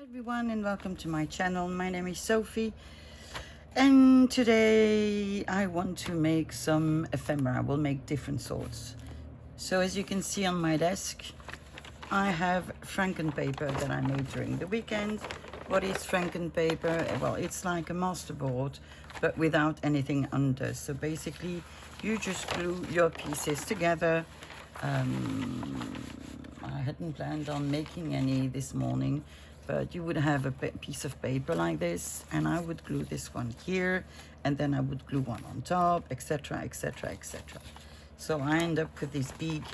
Everyone, and welcome to my channel. My name is Sophie, and today I want to make some ephemera. We'll make different sorts. So as you can see on my desk, I have Franken paper that I made during the weekend. What is Franken paper? Well, it's like a masterboard but without anything under. So basically you just glue your pieces together. I hadn't planned on making any this morning, but you would have a piece of paper like this, and I would glue this one here, and then I would glue one on top, etc, etc, etc. So I end up with these big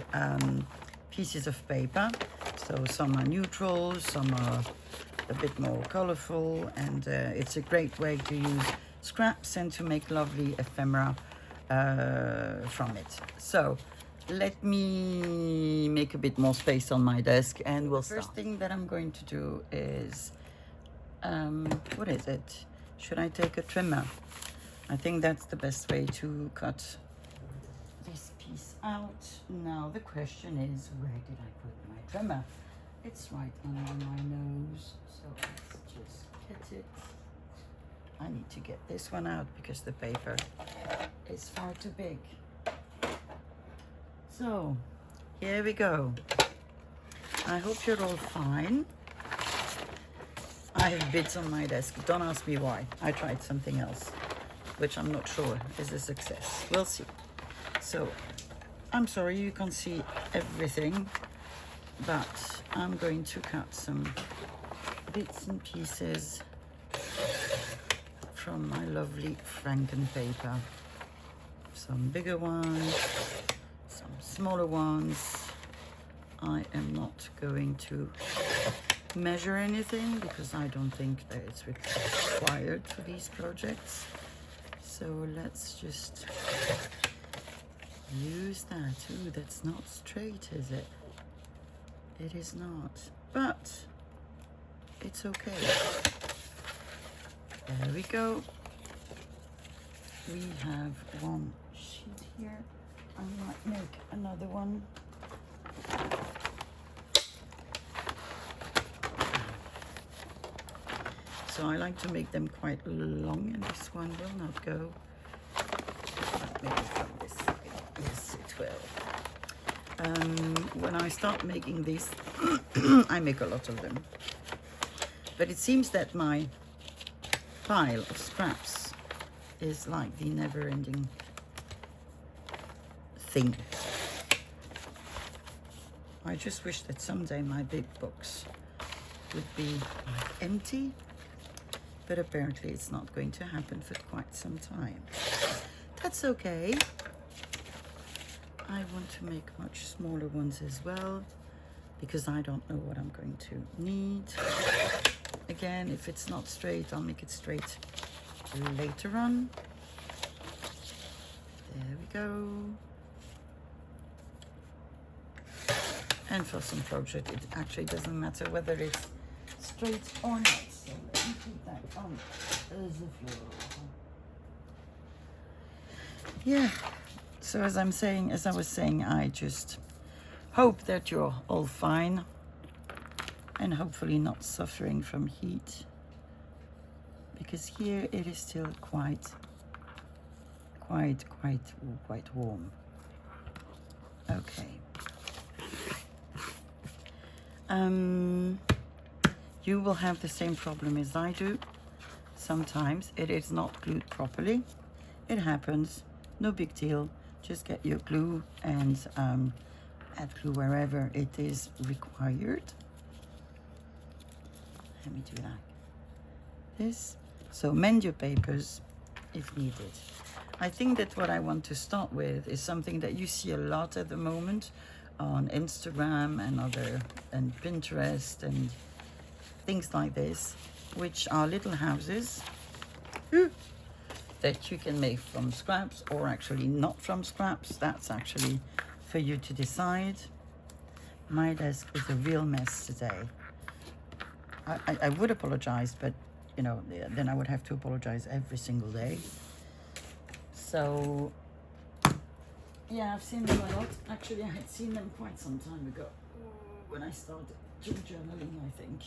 pieces of paper. So some are neutral, some are a bit more colorful, and it's a great way to use scraps and to make lovely ephemera from it. So let me make a bit more space on my desk and we'll start. First thing that I'm going to do is, what is it? Should I take a trimmer? I think that's the best way to cut this piece out. Now the question is, where did I put my trimmer? It's right under my nose, so let's just get it. I need to get this one out because the paper is far too big. So, here we go. I hope you're all fine. I have bits on my desk. Don't ask me why. I tried something else, which I'm not sure is a success. We'll see. So, I'm sorry you can't see everything, but I'm going to cut some bits and pieces from my lovely Franken paper. Some bigger ones, some smaller ones. I am not going to measure anything because I don't think that it's required for these projects. So let's just use that. Ooh, that's not straight, is it? It is not, but it's okay. There we go. We have one sheet here. I might make another one. So I like to make them quite long, and this one will not go. Maybe from this side. Yes, it will. When I start making these, I make a lot of them. But it seems that my pile of scraps is like the never-ending thing. I just wish that someday my big box would be empty, but apparently it's not going to happen for quite some time. That's okay. I want to make much smaller ones as well because I don't know what I'm going to need. Again, if it's not straight, I'll make it straight later on. There we go. And for some project, it actually doesn't matter whether it's straight or not. So let me put that on the floor. Yeah. So as I was saying, I just hope that you're all fine and hopefully not suffering from heat, because here it is still quite warm. Okay. You will have the same problem as I do. Sometimes it is not glued properly. It happens, no big deal. Just get your glue and add glue wherever it is required. Let me do like this. So mend your papers if needed. I think that what I want to start with is something that you see a lot at the moment on Instagram and Pinterest and things like this, which are little houses that you can make from scraps, or actually not from scraps. That's actually for you to decide. My desk is a real mess today. I would apologize, but you know, then I would have to apologize every single day. So yeah, I've seen them a lot. Actually, I had seen them quite some time ago when I started journaling, I think.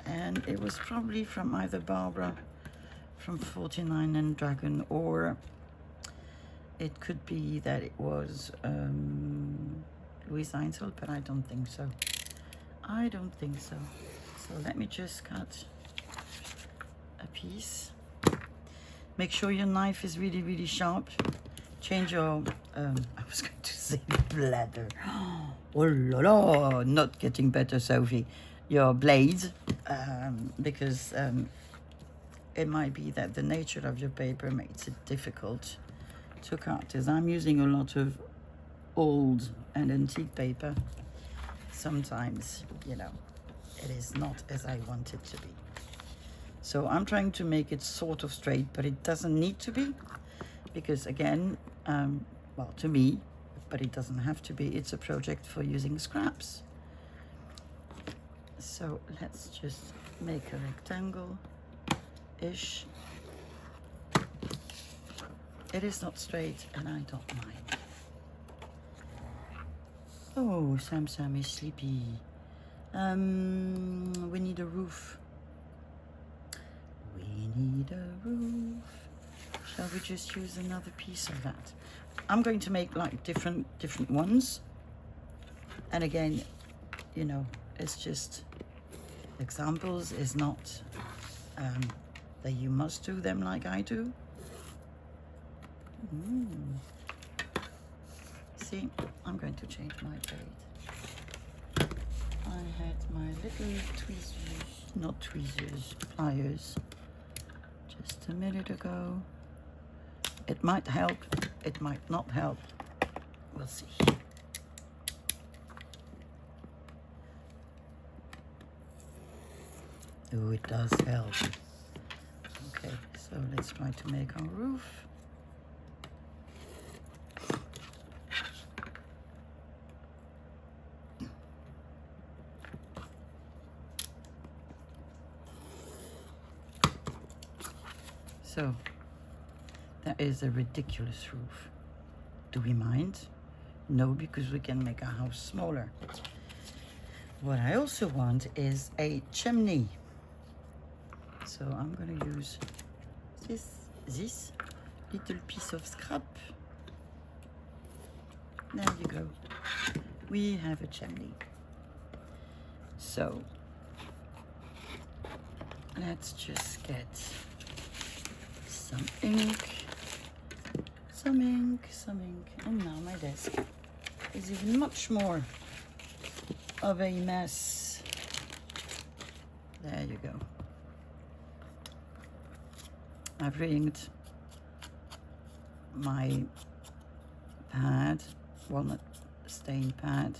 and it was probably from either Barbara from 49 and Dragon, or it could be that it was Louise Einzel, but I don't think so. I don't think so. So let me just cut a piece. Make sure your knife is really, really sharp. Change your, I was going to say bladder. Oh la la, not getting better, Sophie. Your blade, because it might be that the nature of your paper makes it difficult to cut. As I'm using a lot of old and antique paper, sometimes, you know, it is not as I want it to be. So I'm trying to make it sort of straight, but it doesn't need to be, because again, well, to me, but it doesn't have to be, it's a project for using scraps. So let's just make a rectangle-ish. It is not straight, and I don't mind. Oh, Sam is sleepy. We need a roof. We need a roof. Shall we just use another piece of that? I'm going to make like different ones. And again, you know, it's just examples. Is not that you must do them like I do. See, I'm going to change my blade. I had my little tweezers, not tweezers, pliers, just a minute ago. It might help, it might not help. We'll see. Oh, it does help. Okay, so let's try to make our roof. So, that is a ridiculous roof. Do we mind? No, because we can make our house smaller. What I also want is a chimney. So I'm going to use this little piece of scrap. There you go. We have a chimney. So let's just get some ink, and now my desk is even much more of a mess. There you go. I've inked my pad, walnut stained pad,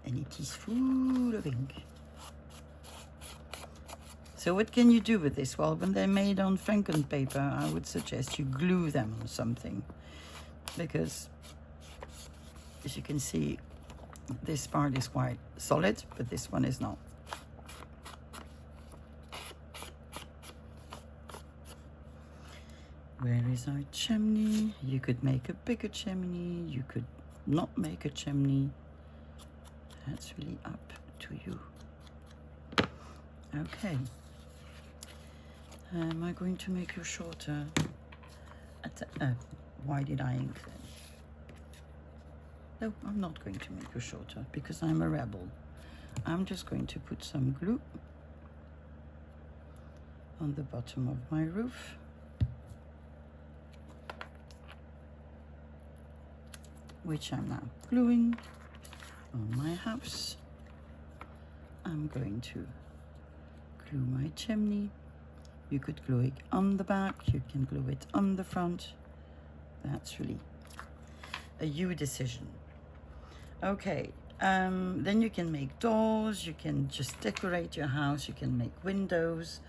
and it is full of ink. So what can you do with this? Well, when they're made on Franken paper, I would suggest you glue them on something, because as you can see, this part is quite solid, but this one is not. Where is our chimney? You could make a bigger chimney, you could not make a chimney. That's really up to you. Okay. Am I going to make you shorter? Why did I ink that? No, I'm not going to make you shorter because I'm a rebel. I'm just going to put some glue on the bottom of my roof. Which I'm now gluing on my house. I'm going to glue my chimney. You could glue it on the back, you can glue it on the front. That's really a you decision. Okay, then you can make doors, you can just decorate your house, you can make windows.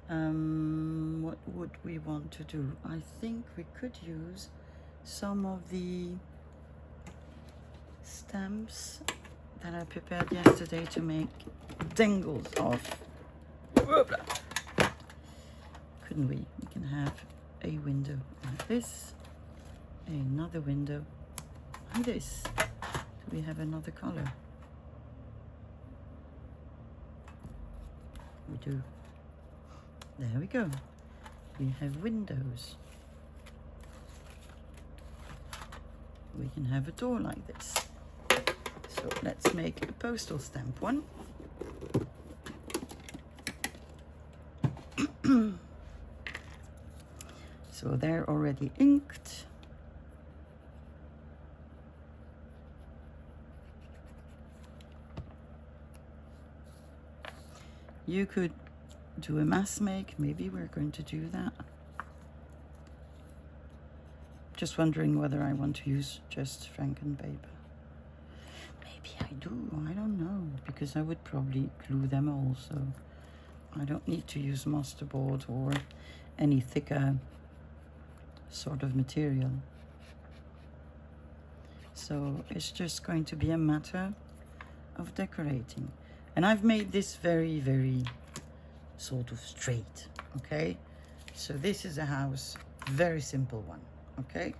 What would we want to do? I think we could use some of the stamps that I prepared yesterday to make dangles of. Couldn't we? We can have a window like this, another window like this. Do we have another color? do. There we go. We have windows. We can have a door like this. So let's make a postal stamp one. So they're already inked. You could do a mass make. Maybe we're going to do that. Just wondering whether I want to use just Franken paper. Maybe I do, I don't know, because I would probably glue them all, so I don't need to use masterboard or any thicker sort of material. So it's just going to be a matter of decorating. And I've made this very, very sort of straight, okay? So this is a house, very simple one, okay?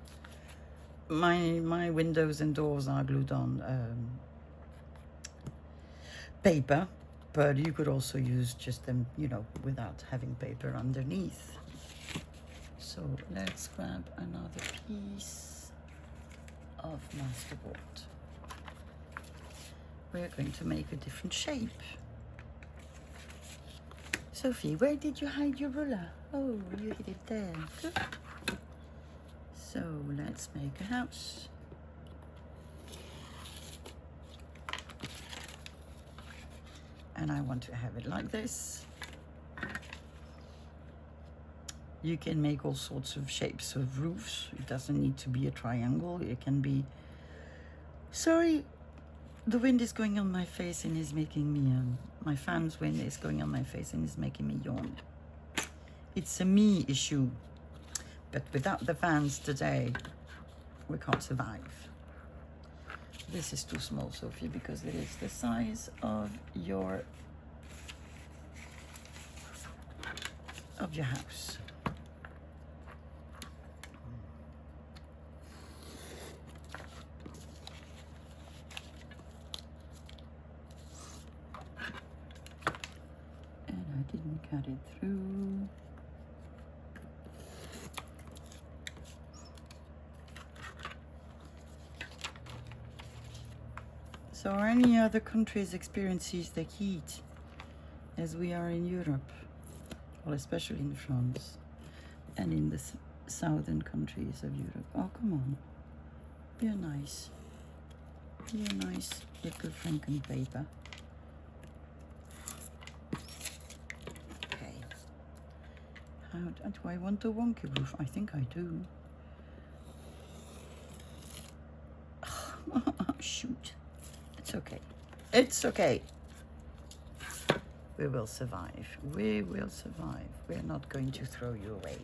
My windows and doors are glued on paper, but you could also use just them, you know, without having paper underneath. So let's grab another piece of masterboard. We're going to make a different shape. Sophie, where did you hide your ruler? Oh, you hid it there. Good. So let's make a house. And I want to have it like this. You can make all sorts of shapes of roofs. It doesn't need to be a triangle. It can be... Sorry, the wind is going on my face and is making me... my fan's wind is going on my face and is making me yawn. It's a me issue. But without the fans today, we can't survive. This is too small, Sophie, because it is the size of your house. And I didn't cut it through. So are any other countries experiences the heat as we are in Europe? Well, especially in France and in the southern countries of Europe. Oh, come on. You're nice. You're nice little Franken paper. Okay. Do I want a wonky roof? I think I do. Shoot. It's okay. It's okay. We will survive. We will survive. We're not going to throw you away.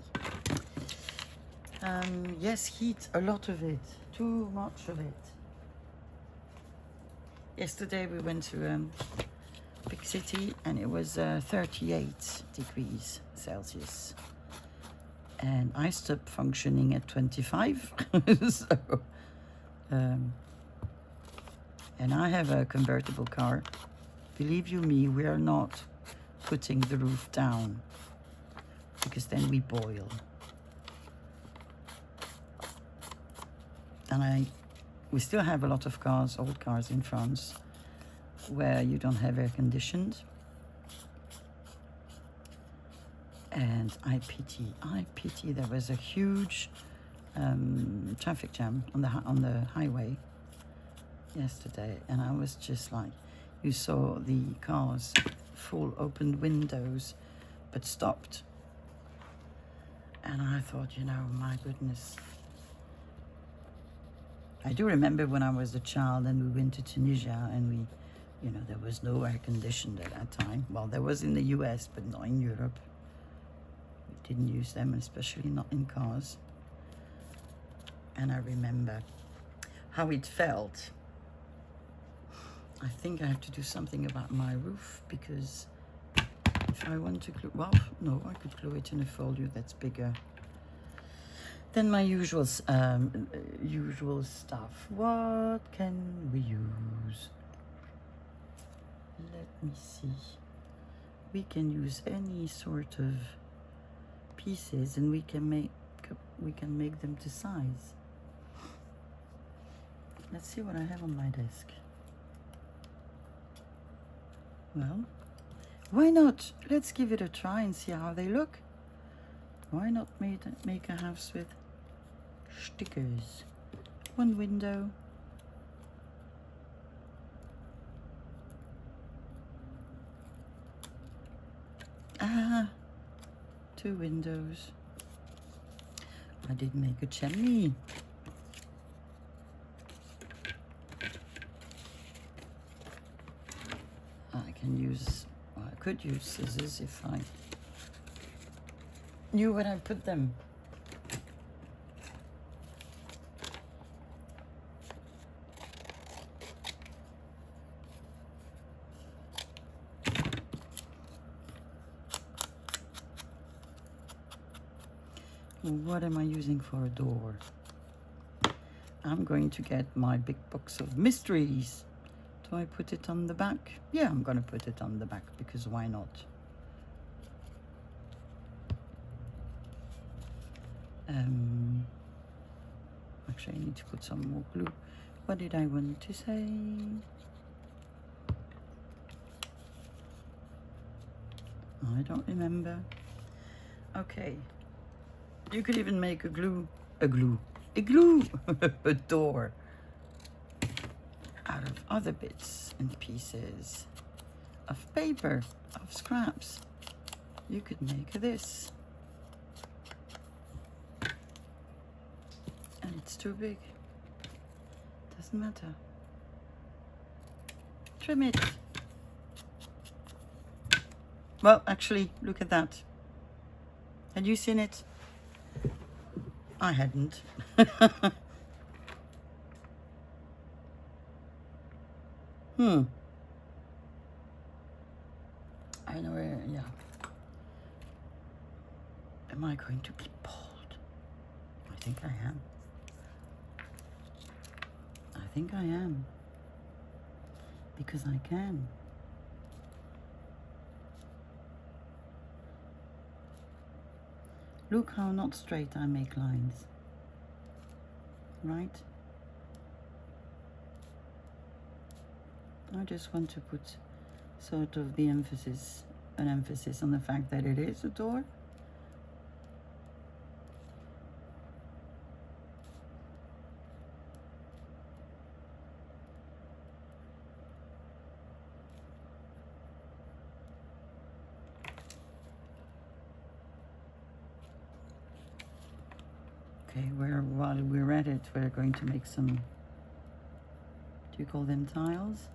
Yes, heat, a lot of it. Too much of it. Yesterday we went to a big city and it was 38 degrees Celsius. And I stopped functioning at 25. So, and I have a convertible car. Believe you me, we are not putting the roof down because then we boil. And we still have a lot of cars, old cars in France, where you don't have air conditioned. And I pity. There was a huge traffic jam on the highway yesterday, and I was just like, you saw the cars, full open windows, but stopped. And I thought, you know, my goodness. I do remember when I was a child and we went to Tunisia and we, you know, there was no air conditioned at that time. Well, there was in the US, but not in Europe. We didn't use them, especially not in cars. And I remember how it felt. I think I have to do something about my roof because if I want to glue, well, no, I could glue it in a folio that's bigger than my usual stuff. What can we use? Let me see. we can use any sort of pieces and we can make them to size. Let's see what I have on my desk. Well, why not? Let's give it a try and see how they look. Why not make a house with stickers? One window. Two windows. I did make a chimney. I can use, well, I could use scissors if I knew where I put them. What am I using for a door? I'm going to get my big box of mysteries. Do I put it on the back? Yeah, I'm going to put it on the back because why not? Actually, I need to put some more glue. What did I want to say? I don't remember. Okay. You could even make a door out of other bits and pieces of paper, of scraps. You could make this. And it's too big. Doesn't matter. Trim it. Well, actually, look at that. Had you seen it? I hadn't. I know where, yeah. Am I going to be bald? I think I am. I think I am. Because I can. Look how not straight I make lines. Right? I just want to put sort of an emphasis on the fact that it is a door. Okay, while we're at it, we're going to make some, do you call them tiles?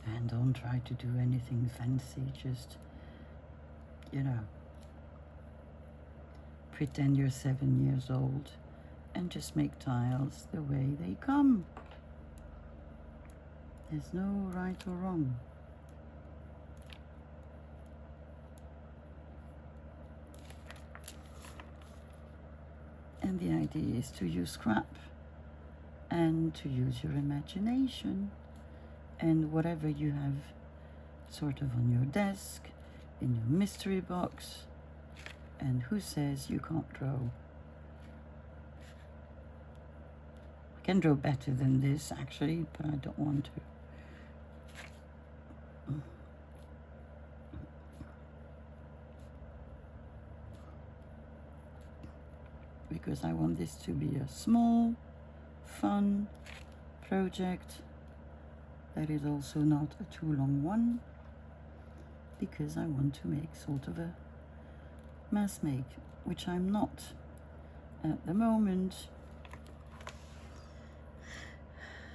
And don't try to do anything fancy, just, you know, pretend you're 7 years old and just make tiles the way they come. There's no right or wrong. And the idea is to use scrap and to use your imagination and whatever you have sort of on your desk, in your mystery box. And who says you can't draw? I can draw better than this actually, but I don't want to. Because I want this to be a small, fun project that is also not a too long one, because I want to make sort of a mass make, which I'm not at the moment.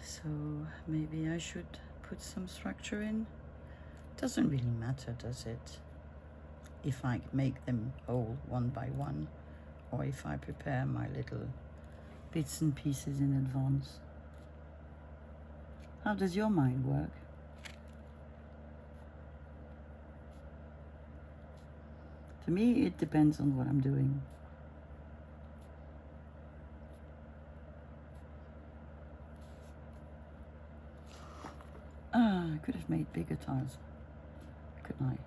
So maybe I should put some structure in. Doesn't really matter, does it? If I make them all one by one, or if I prepare my little bits and pieces in advance. How does your mind work? To me, it depends on what I'm doing. have made bigger tiles, couldn't I?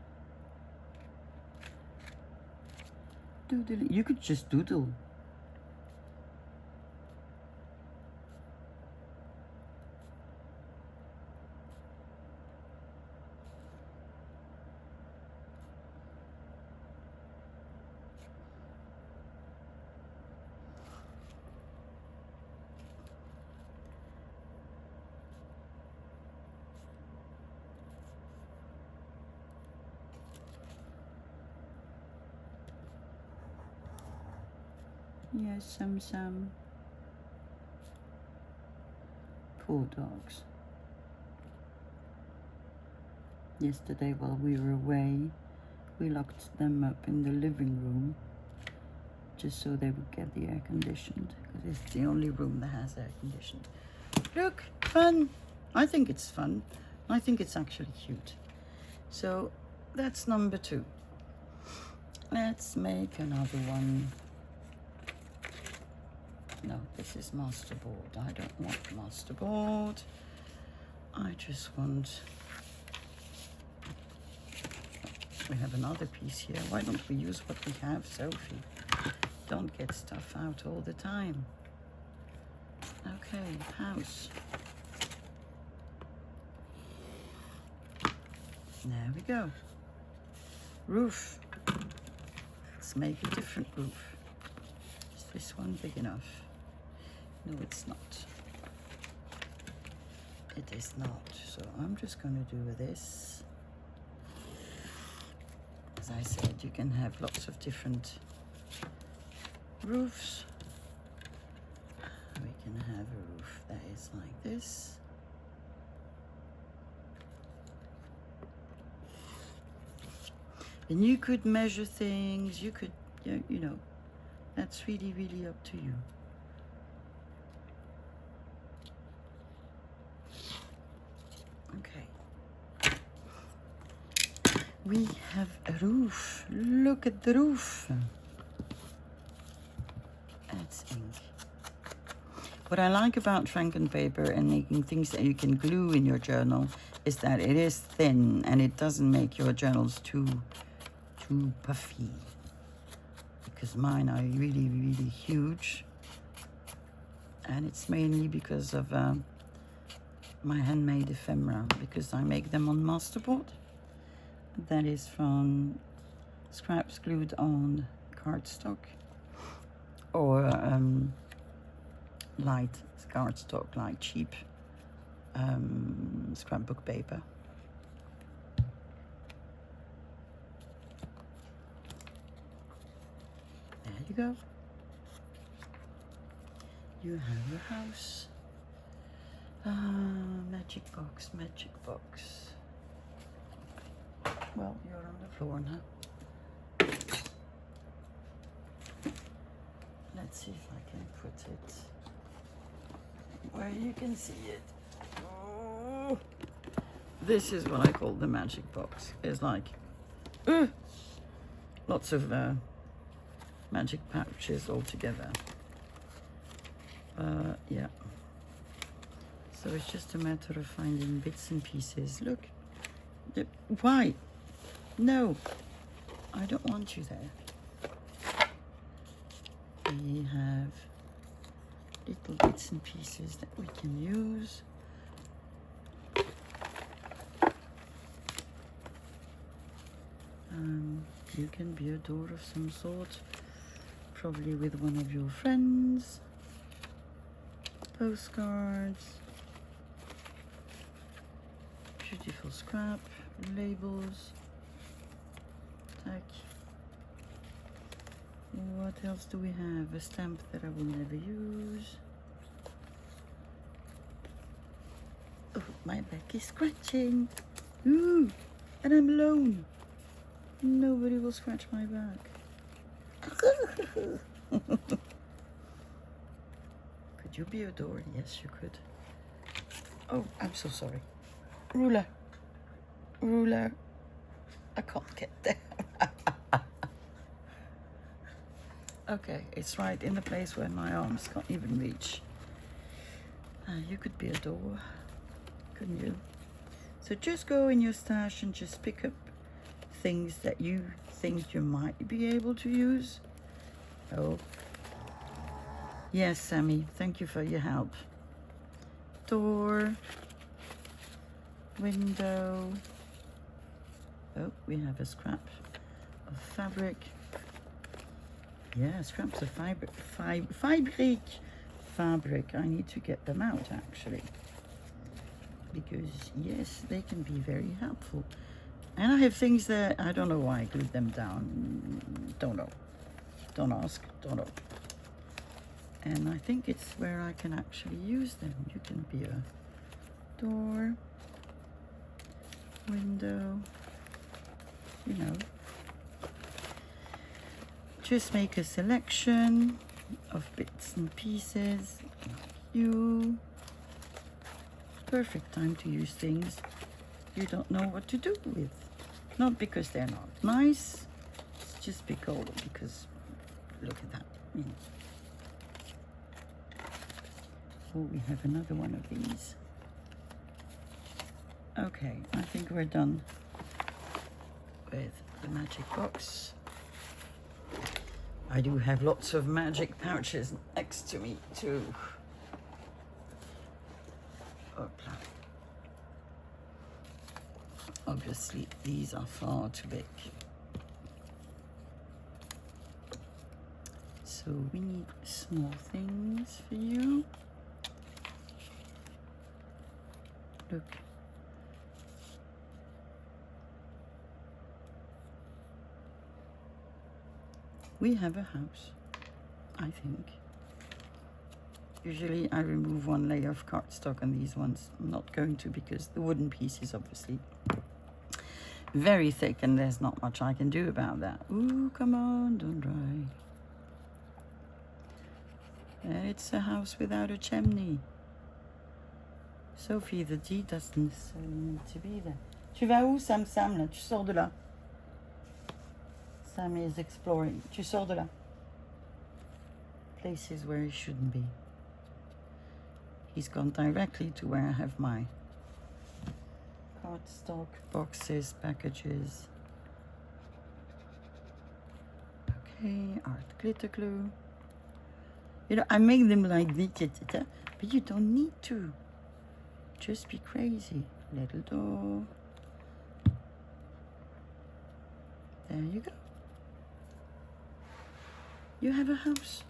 Doodle. You could just doodle. Yes, some poor dogs. Yesterday while we were away, we locked them up in the living room just so they would get the air conditioned, because it's the only room that has air conditioned. Look, fun. I think it's fun. I think it's actually cute. So that's number 2. Let's make another one. No, this is masterboard. I don't want masterboard. I just want... We have another piece here. Why don't we use what we have, Sophie? Don't get stuff out all the time. Okay, house. There we go. Roof. Let's make a different roof. Is this one big enough? No, it's not. It is not. So I'm just going to do this. As I said, you can have lots of different roofs. We can have a roof that is like this. And you could measure things, you could, you know, that's really, really up to you. Okay. We have a roof. Look at the roof. That's ink. What I like about Frankenpaper and making things that you can glue in your journal is that it is thin and it doesn't make your journals too puffy. Because mine are really, really huge. And it's mainly because of my handmade ephemera, because I make them on masterboard. That is from scraps glued on cardstock or light cardstock, like cheap scrapbook paper. There you go. You have your house. Magic box, magic box. Well, you're on the floor now. Let's see if I can put it where you can see it. Oh, this is what I call the magic box. It's like lots of magic pouches all together. Yeah. So it's just a matter of finding bits and pieces. Look. Why? No. I don't want you there. We have little bits and pieces that we can use. You can be a door of some sort, probably with one of your friends. Postcards, beautiful scrap, labels, tack. What else do we have? A stamp that I will never use. Oh, my back is scratching. Ooh, and I'm alone. Nobody will scratch my back. Could you be a door? Yes, you could. Oh, I'm so sorry. Ruler. Ruler. I can't get there. Okay, it's right in the place where my arms can't even reach. You could be a door, couldn't you? So just go in your stash and just pick up things that you think you might be able to use. Oh, yes, Sammy, thank you for your help. Door, window. Oh, we have a scrap of fabric. Yeah, scraps of fabric. I need to get them out actually, because yes, they can be very helpful. And I have things that I don't know why I glued them down. Don't know. Don't ask. Don't know. And I think it's where I can actually use them. You can be a door, window, you know. Just make a selection of bits and pieces. You. Perfect time to use things you don't know what to do with. Not because they're not nice, it's just because look at that. Oh, we have another one of these. Okay, I think we're done with the magic box. I do have lots of magic pouches next to me too. Opla. Obviously, these are far too big. So we need small things for you. Look. We have a house, I think. Usually I remove one layer of cardstock on these ones. I'm not going to, because the wooden piece is obviously very thick and there's not much I can do about that. Ooh, come on, don't dry. And it's a house without a chimney. Sophie, the D doesn't necessarily need to be there. Tu vas où, Sam, là? Tu sors de là. Sam is exploring. Tu sors de là. Places where he shouldn't be. He's gone directly to where I have my cardstock, boxes, packages. Okay, art glitter glue. You know, I make them like this, but you don't need to. Just be crazy. Little door. There you go. You have a house.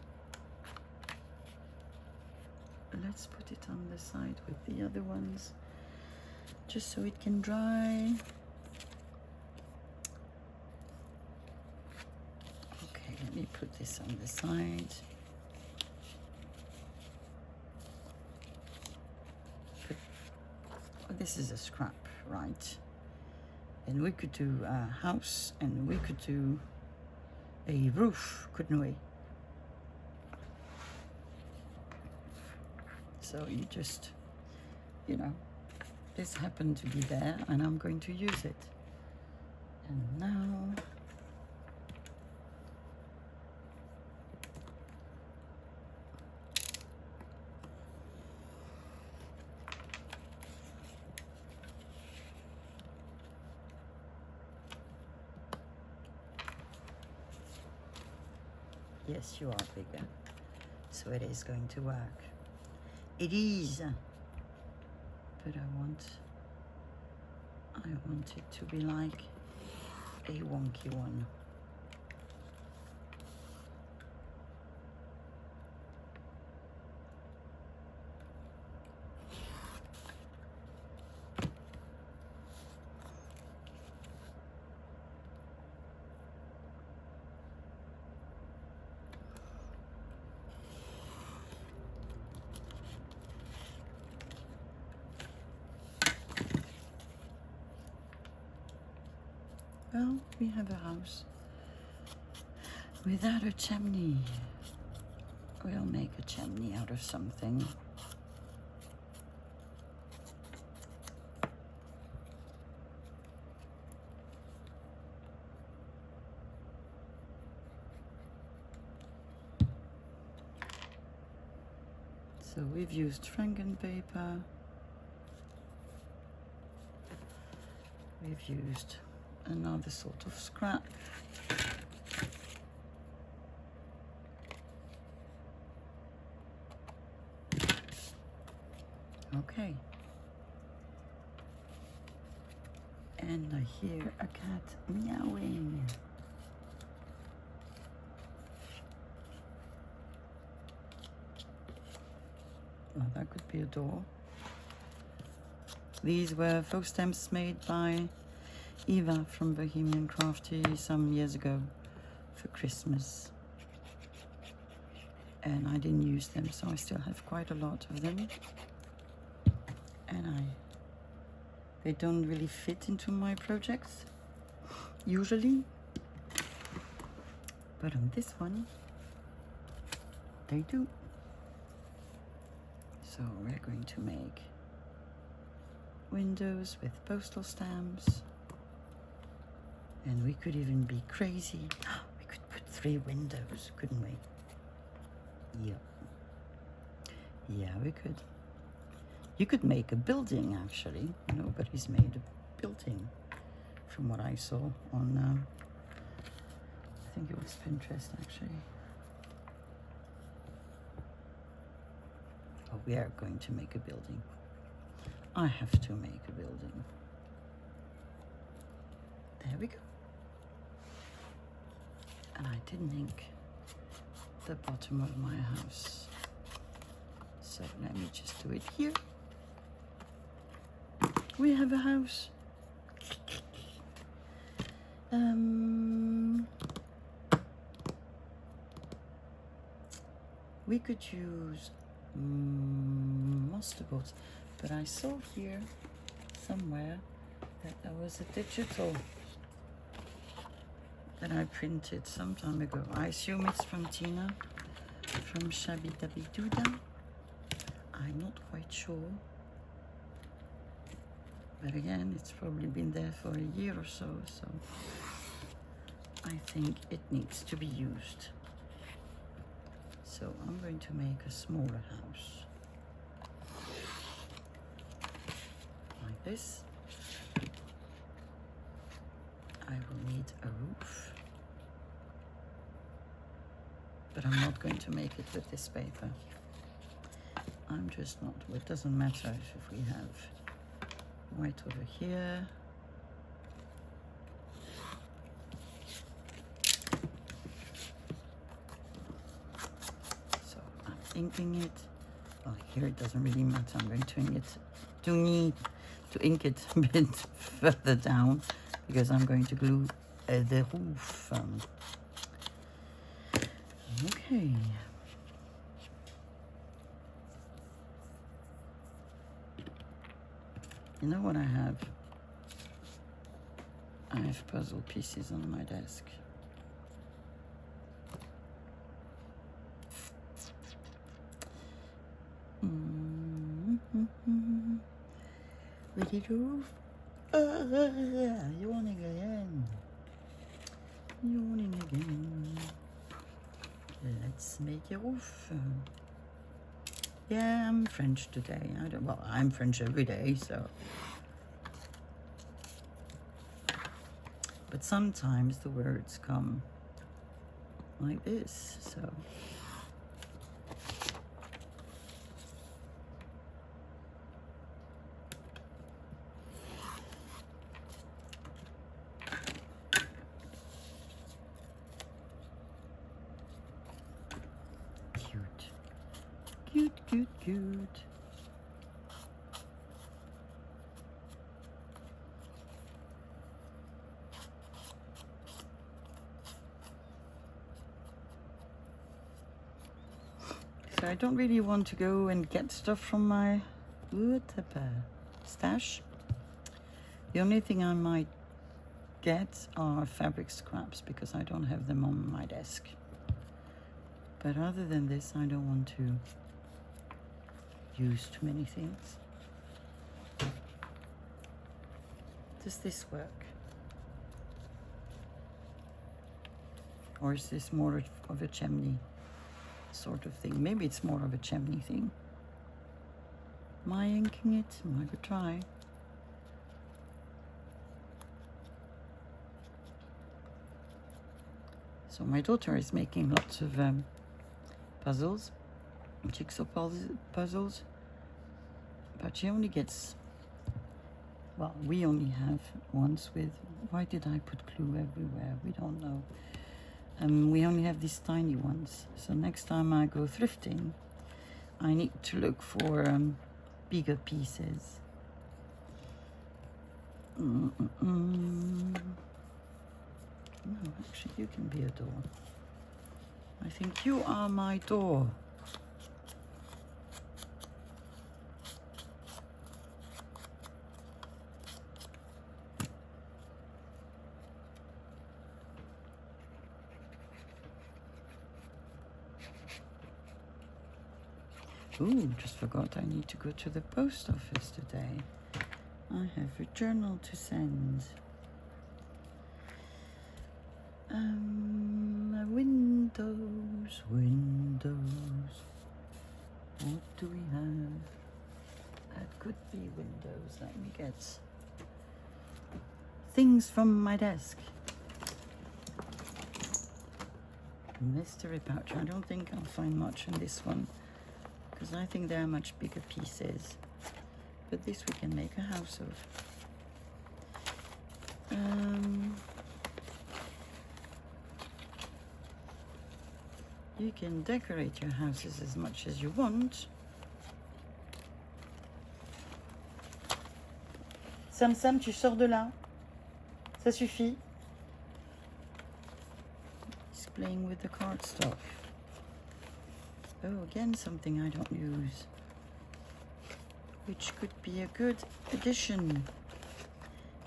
Let's put it on the side with the other ones, just so it can dry. Okay, let me put this on the side. This is a scrap, right? And we could do a house, and we could do a roof, couldn't we? So you just, you know, this happened to be there, and I'm going to use it. And now, yes, you are bigger, so it is going to work. It is, but I want it to be like a wonky one. Well, we have a house without a chimney. We'll make a chimney out of something. So we've used Franken paper. we've used another sort of scrap. Okay. And I hear a cat meowing. Well, that could be a door. These were folk stamps made by Eva from Bohemian Crafty some years ago for Christmas. And I didn't use them, so I still have quite a lot of them. And they don't really fit into my projects, usually. But on this one, they do. So we're going to make windows with postal stamps. And we could even be crazy. We could put 3 windows, couldn't we? Yep. Yeah, we could. You could make a building, actually. Nobody's made a building from what I saw on, I think it was Pinterest, actually. Oh, we are going to make a building. I have to make a building. There we go. And I didn't ink the bottom of my house. So let me just do it here. We have a house. We could use masterboards, but I saw here somewhere that there was a digital that I printed some time ago. I assume it's from Tina, from Shabby Dabby Doodah. I'm not quite sure. But again, it's probably been there for a year or so, so I think it needs to be used. So I'm going to make a smaller house. Like this. I will need a roof. But I'm not going to make it with this paper. I'm just not. It doesn't matter if we have white over here. So I'm inking it. Well, here it doesn't really matter. I'm going to ink it a bit further down because I'm going to glue the roof. Okay. You know what I have? I have puzzle pieces on my desk. Ready to roof? Yawning again. Yawning again. Let's make a roof. Yeah, I'm French today. Well, I'm French every day, so. But sometimes the words come like this, so. Cute, cute, cute. So I don't really want to go and get stuff from my stash. The only thing I might get are fabric scraps because I don't have them on my desk. But other than this, I don't want to use too many things. Does this work? Or is this more of a chimney sort of thing? Maybe it's more of a chimney thing. Am I inking it? I could try. So my daughter is making lots of puzzles, jigsaw puzzles, but she only gets, well, we only have ones with, why did I put glue everywhere? We don't know. We only have these tiny ones. So next time I go thrifting, I need to look for bigger pieces. No, actually, you can be a door. I think you are my door. Ooh, just forgot I need to go to the post office today. I have a journal to send. Windows. What do we have? That could be windows. Let me get things from my desk. Mystery pouch. I don't think I'll find much in this one, because I think there are much bigger pieces. But this we can make a house of. You can decorate your houses as much as you want. Sam, tu sors de là. Ça suffit. He's playing with the cardstock. Oh, again, something I don't use, which could be a good addition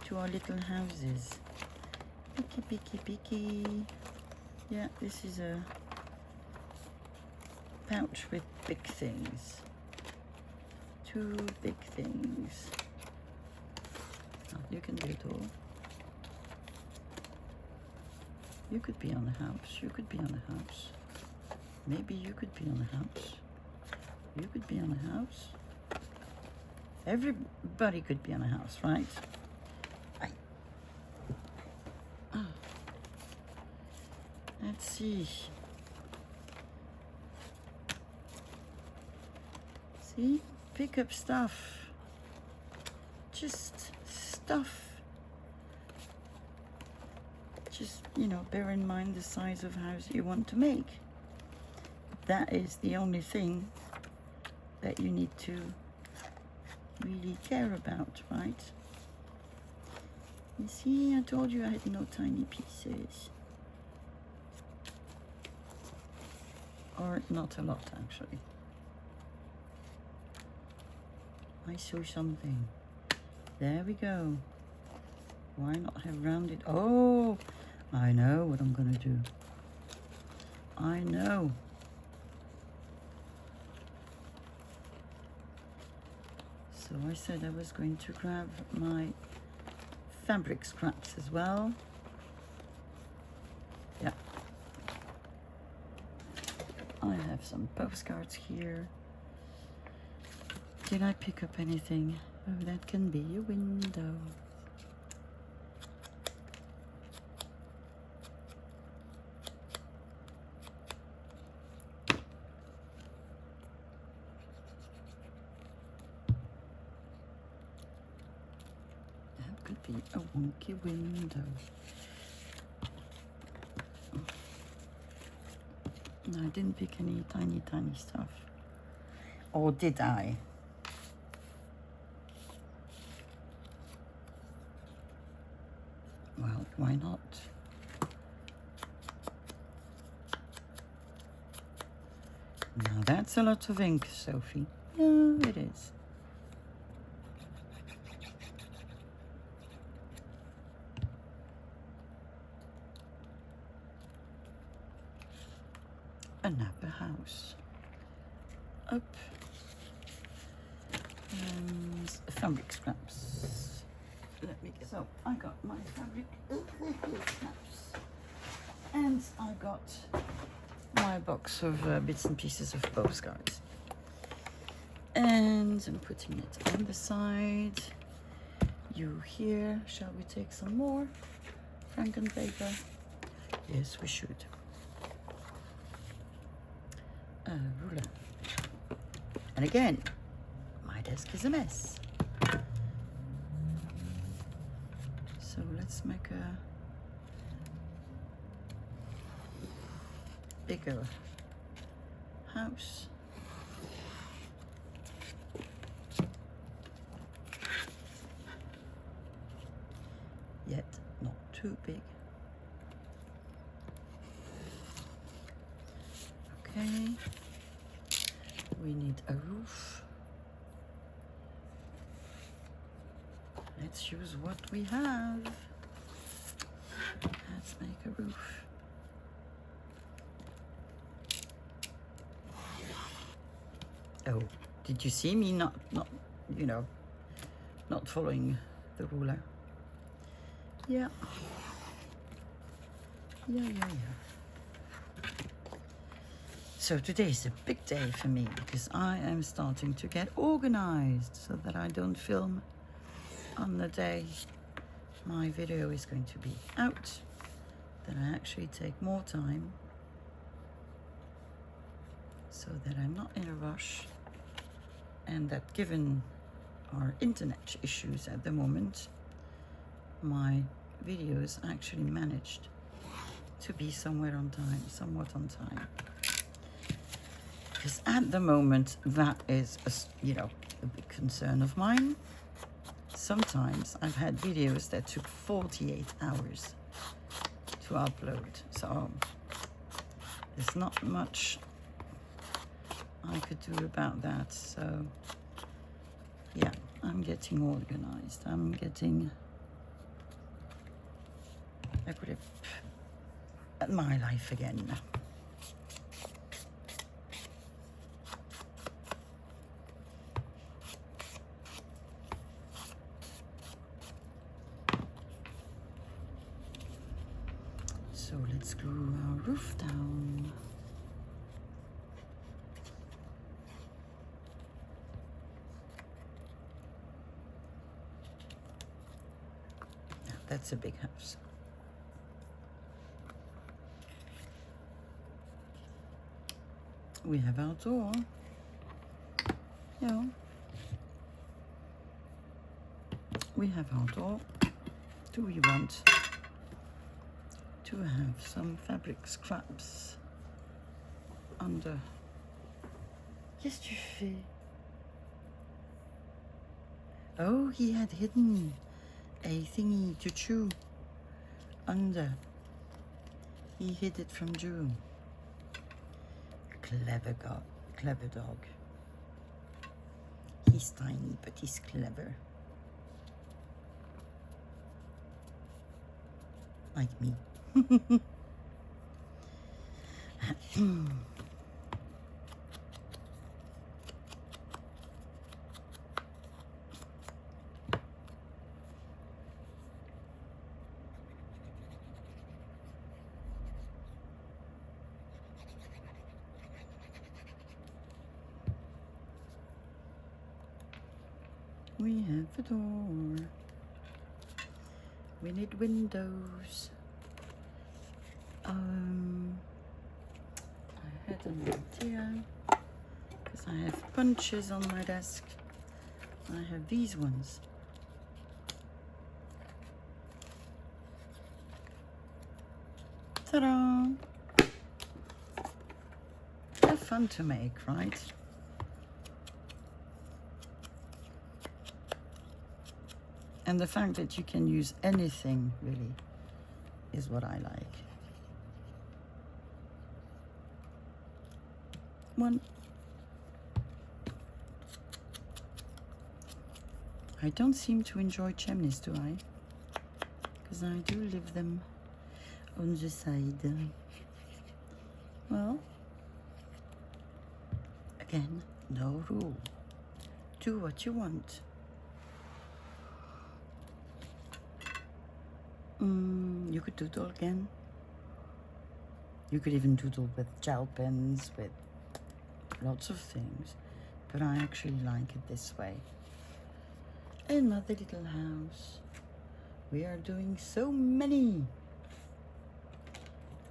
to our little houses. Picky. Yeah, this is a pouch with big things. 2 big things. Oh, you can do it all. You could be on a house. You could be on a house. Maybe you could be on a house. You could be on a house. Everybody could be on a house, right? Let's see. See? Pick up stuff. Just stuff. Just, bear in mind the size of house you want to make. That is the only thing that you need to really care about, right? You see, I told you I had no tiny pieces. Or not a lot, actually. I saw something. There we go. Why not have rounded? Oh, I know what I'm gonna do. I know. So I said I was going to grab my fabric scraps as well. Yeah. I have some postcards here. Did I pick up anything? Oh, that can be a window. That could be a wonky window. No, I didn't pick any tiny stuff. Or did I? Well, why not? Now that's a lot of ink, Sophie. Yeah, it is. Another house. Up. And fabric scraps. Let me get. So I got my fabric scraps. And I got my box of bits and pieces of postcards. And I'm putting it on the side. You here. Shall we take some more Franken paper? Yes, we should. ruler. And again, my desk is a mess. So let's make a bigger house. Yet not too big. Okay, we need a roof. Let's use what we have. Let's make a roof. Oh, did you see me not you know, not following the ruler? Yeah. So today is a big day for me because I am starting to get organized so that I don't film on the day my video is going to be out, that I actually take more time so that I'm not in a rush, and that given our internet issues at the moment, my videos actually managed to be somewhat on time. Because at the moment, that is a big concern of mine. Sometimes I've had videos that took 48 hours to upload, so there's not much I could do about that. So yeah, I'm getting organized. I'm getting a grip at my life again. So let's glue our roof down. Now, that's a big house. We have our door. Yeah. We have our door. Do we want to have some fabric scraps under? Qu'est-ce que tu fais? Oh, he had hidden a thingy to chew under. He hid it from Drew. Clever dog. He's tiny, but he's clever. Like me. We have a door. We need windows. I had an idea because I have punches on my desk. I have these ones. Ta-da! They're fun to make, right? And the fact that you can use anything really is what I like. One. I don't seem to enjoy chimneys, do I? Because I do leave them on the side. Well, again, no rule. Do what you want. You could doodle again. You could even doodle with gel pens, with lots of things. But I actually like it this way. Another little house. We are doing so many.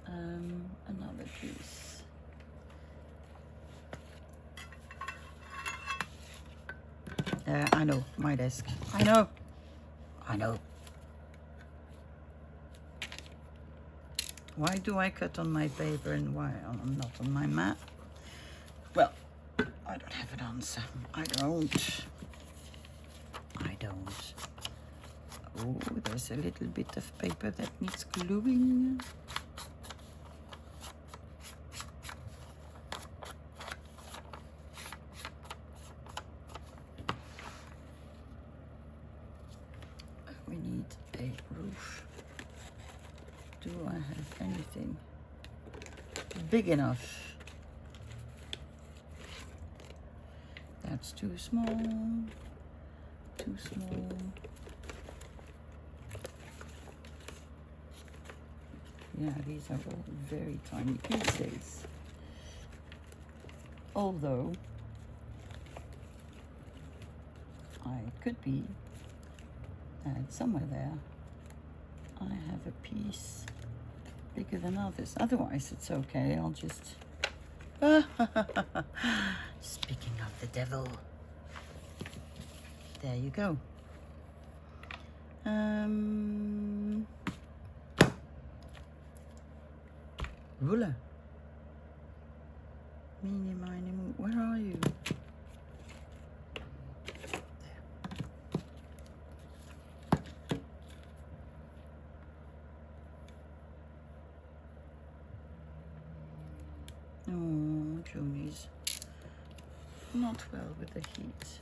Another piece. I know, my desk. I know. I know. Why do I cut on my paper and why not on my mat? Well, I don't have an answer. I don't. Oh, there's a little bit of paper that needs gluing. We need a roof. Do I have anything big enough? That's too small. Too small. Yeah, these are all very tiny pieces. Although, it could be that somewhere there I have a piece bigger than others. Otherwise, it's okay. I'll just... Speaking of the devil, there you go. Ruler. Meeny, miny, moo. Where are you? Oh, Joni's not well with the heat,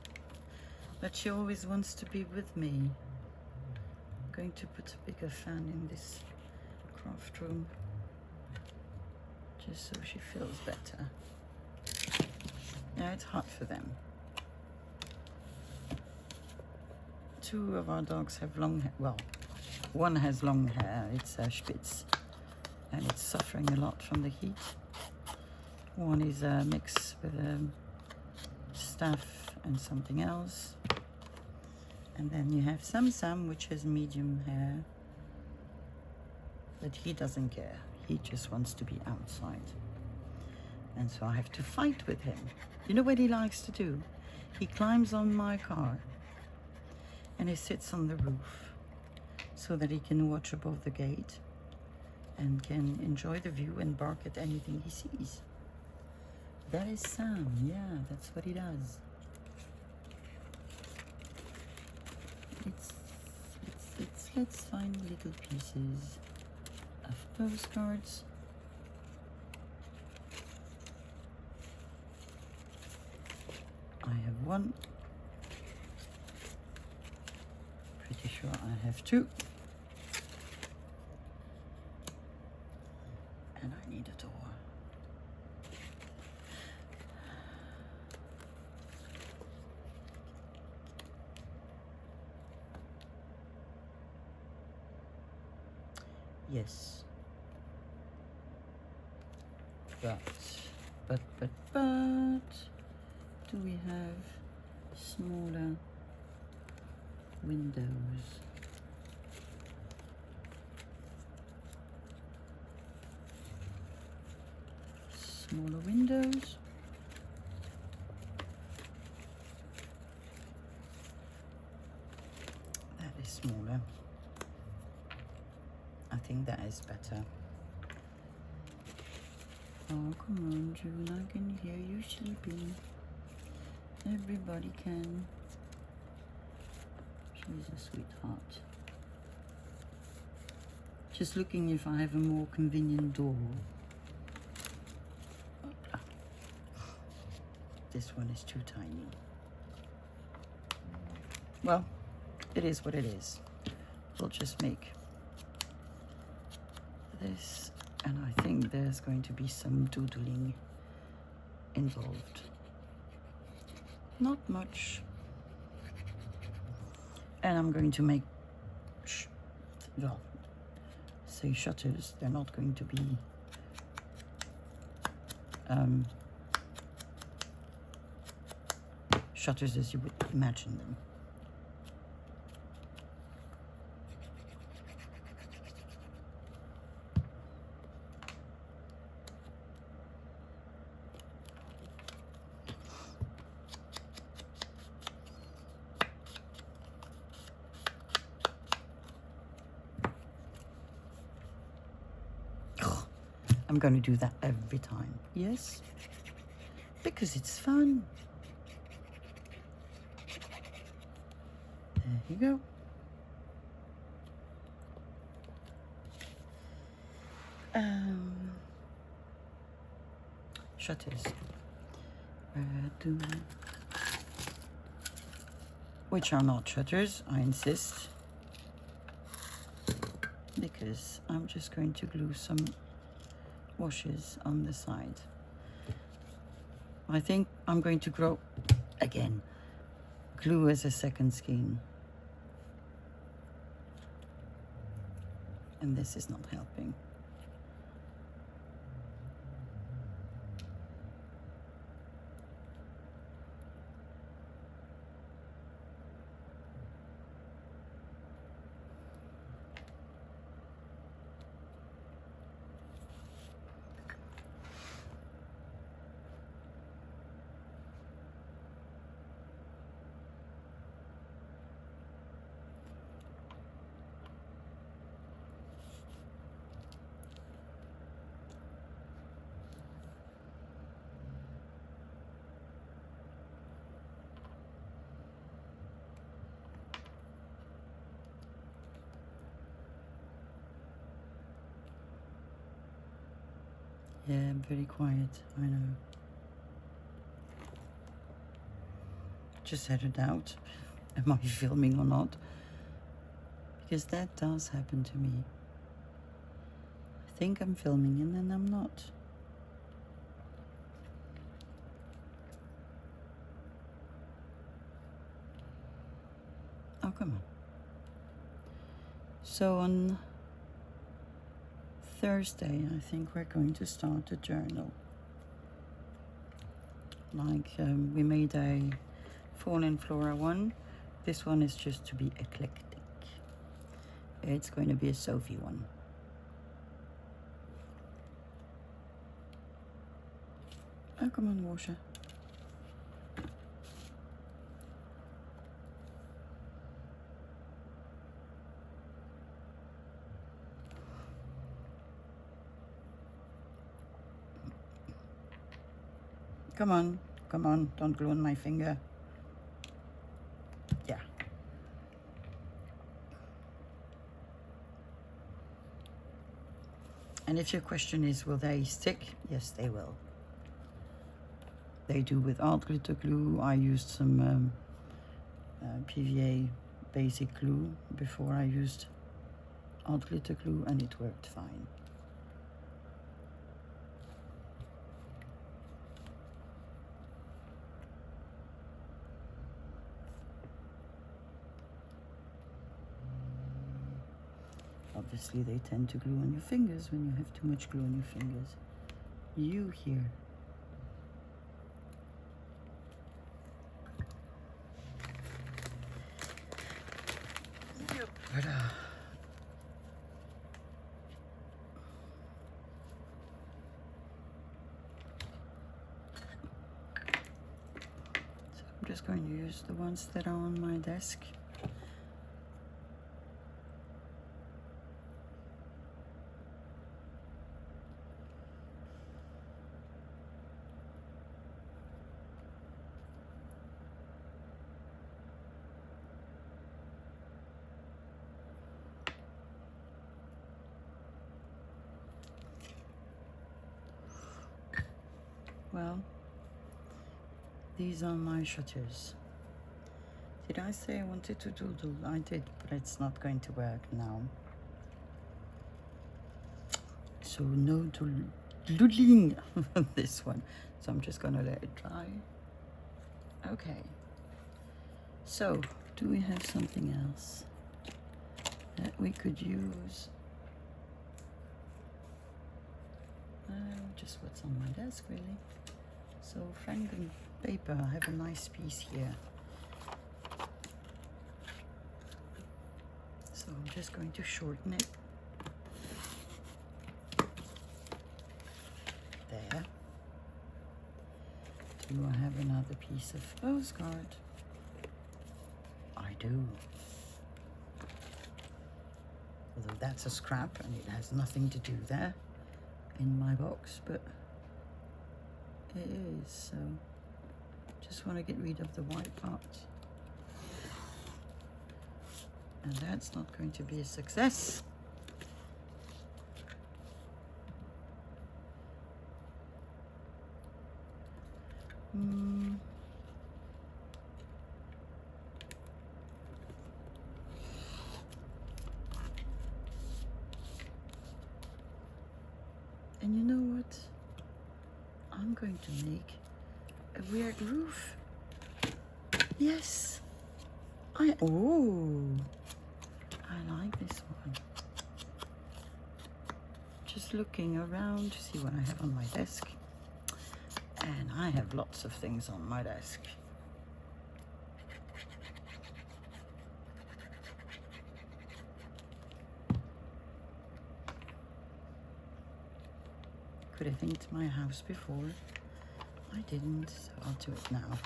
but she always wants to be with me. I'm going to put a bigger fan in this craft room, just so she feels better. Yeah, it's hot for them. Two of our dogs have long hair. Well, one has long hair. It's a Spitz, and it's suffering a lot from the heat. One is a mix with a staff and something else. And then you have Sam, which has medium hair. But he doesn't care. He just wants to be outside. And so I have to fight with him. You know what he likes to do? He climbs on my car and he sits on the roof so that he can watch above the gate and can enjoy the view and bark at anything he sees. That is Sam, yeah, that's what he does. Let's find little pieces of postcards. I have one. Pretty sure I have two. And I need a door. Yes. But, do we have smaller windows? Smaller windows? That is smaller. I think that is better. Oh, come on, June, I can hear you sleeping. Everybody can. She's a sweetheart. Just looking if I have a more convenient door. This one is too tiny. Well, it is what it is. We'll just make this, and I think there's going to be some doodling involved. Not much. And I'm going to make say shutters. They're not going to be shutters as you would imagine them. I'm going to do that every time. Yes? Because it's fun. There you go. Shutters. Which are not shutters, I insist. Because I'm just going to glue some washes on the side. I think I'm going to grow again. Glue as a second skin. And this is not helping. Yeah, I'm very quiet, I know. Just had a doubt, am I filming or not? Because that does happen to me. I think I'm filming and then I'm not. Oh, come on. So on Thursday, I think we're going to start a journal. Like we made a Fauna and Flora one. This one is just to be eclectic. It's going to be a Sophie one. Oh, come on, Washer. Come on, don't glue on my finger. Yeah. And if your question is, will they stick? Yes, they will. They do with art glitter glue. I used some PVA basic glue before I used art glitter glue, and it worked fine. Obviously, they tend to glue on your fingers when you have too much glue on your fingers. You here. So I'm just going to use the ones that are on my desk. Well, these are my shutters. Did I say I wanted to doodle? I did, but it's not going to work now. So no doodling on this one. So I'm just gonna let it dry. Okay. So, do we have something else that we could use? Just what's on my desk, really. So, Franken paper, I have a nice piece here. So, I'm just going to shorten it. There. Do I have another piece of postcard? I do. Although that's a scrap and it has nothing to do there. in my box, but it is, so just want to get rid of the white part. And that's not going to be a success. And you know what? I'm going to make a weird roof. Yes. I like this one. Just looking around to see what I have on my desk. And I have lots of things on my desk. Could have been to my house before. I didn't, so I'll do it now.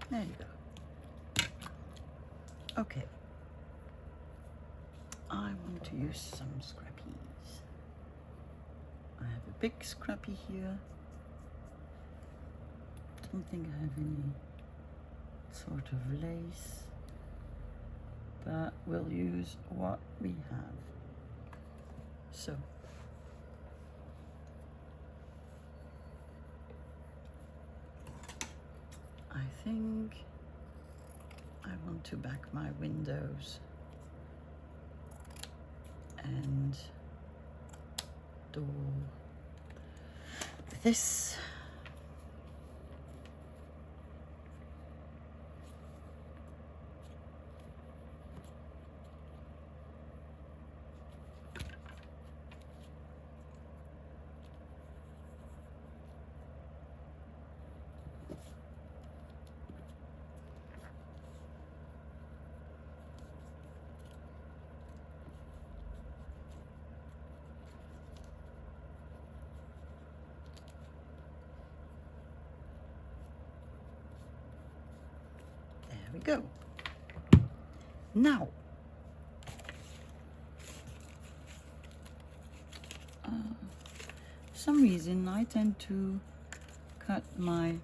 There you go. Okay. I want to use some scrappies. I have a big scrappy here. Don't think I have any sort of lace, but we'll use what we have. So I think I want to back my windows and do this. There we go. Now, for some reason I tend to cut my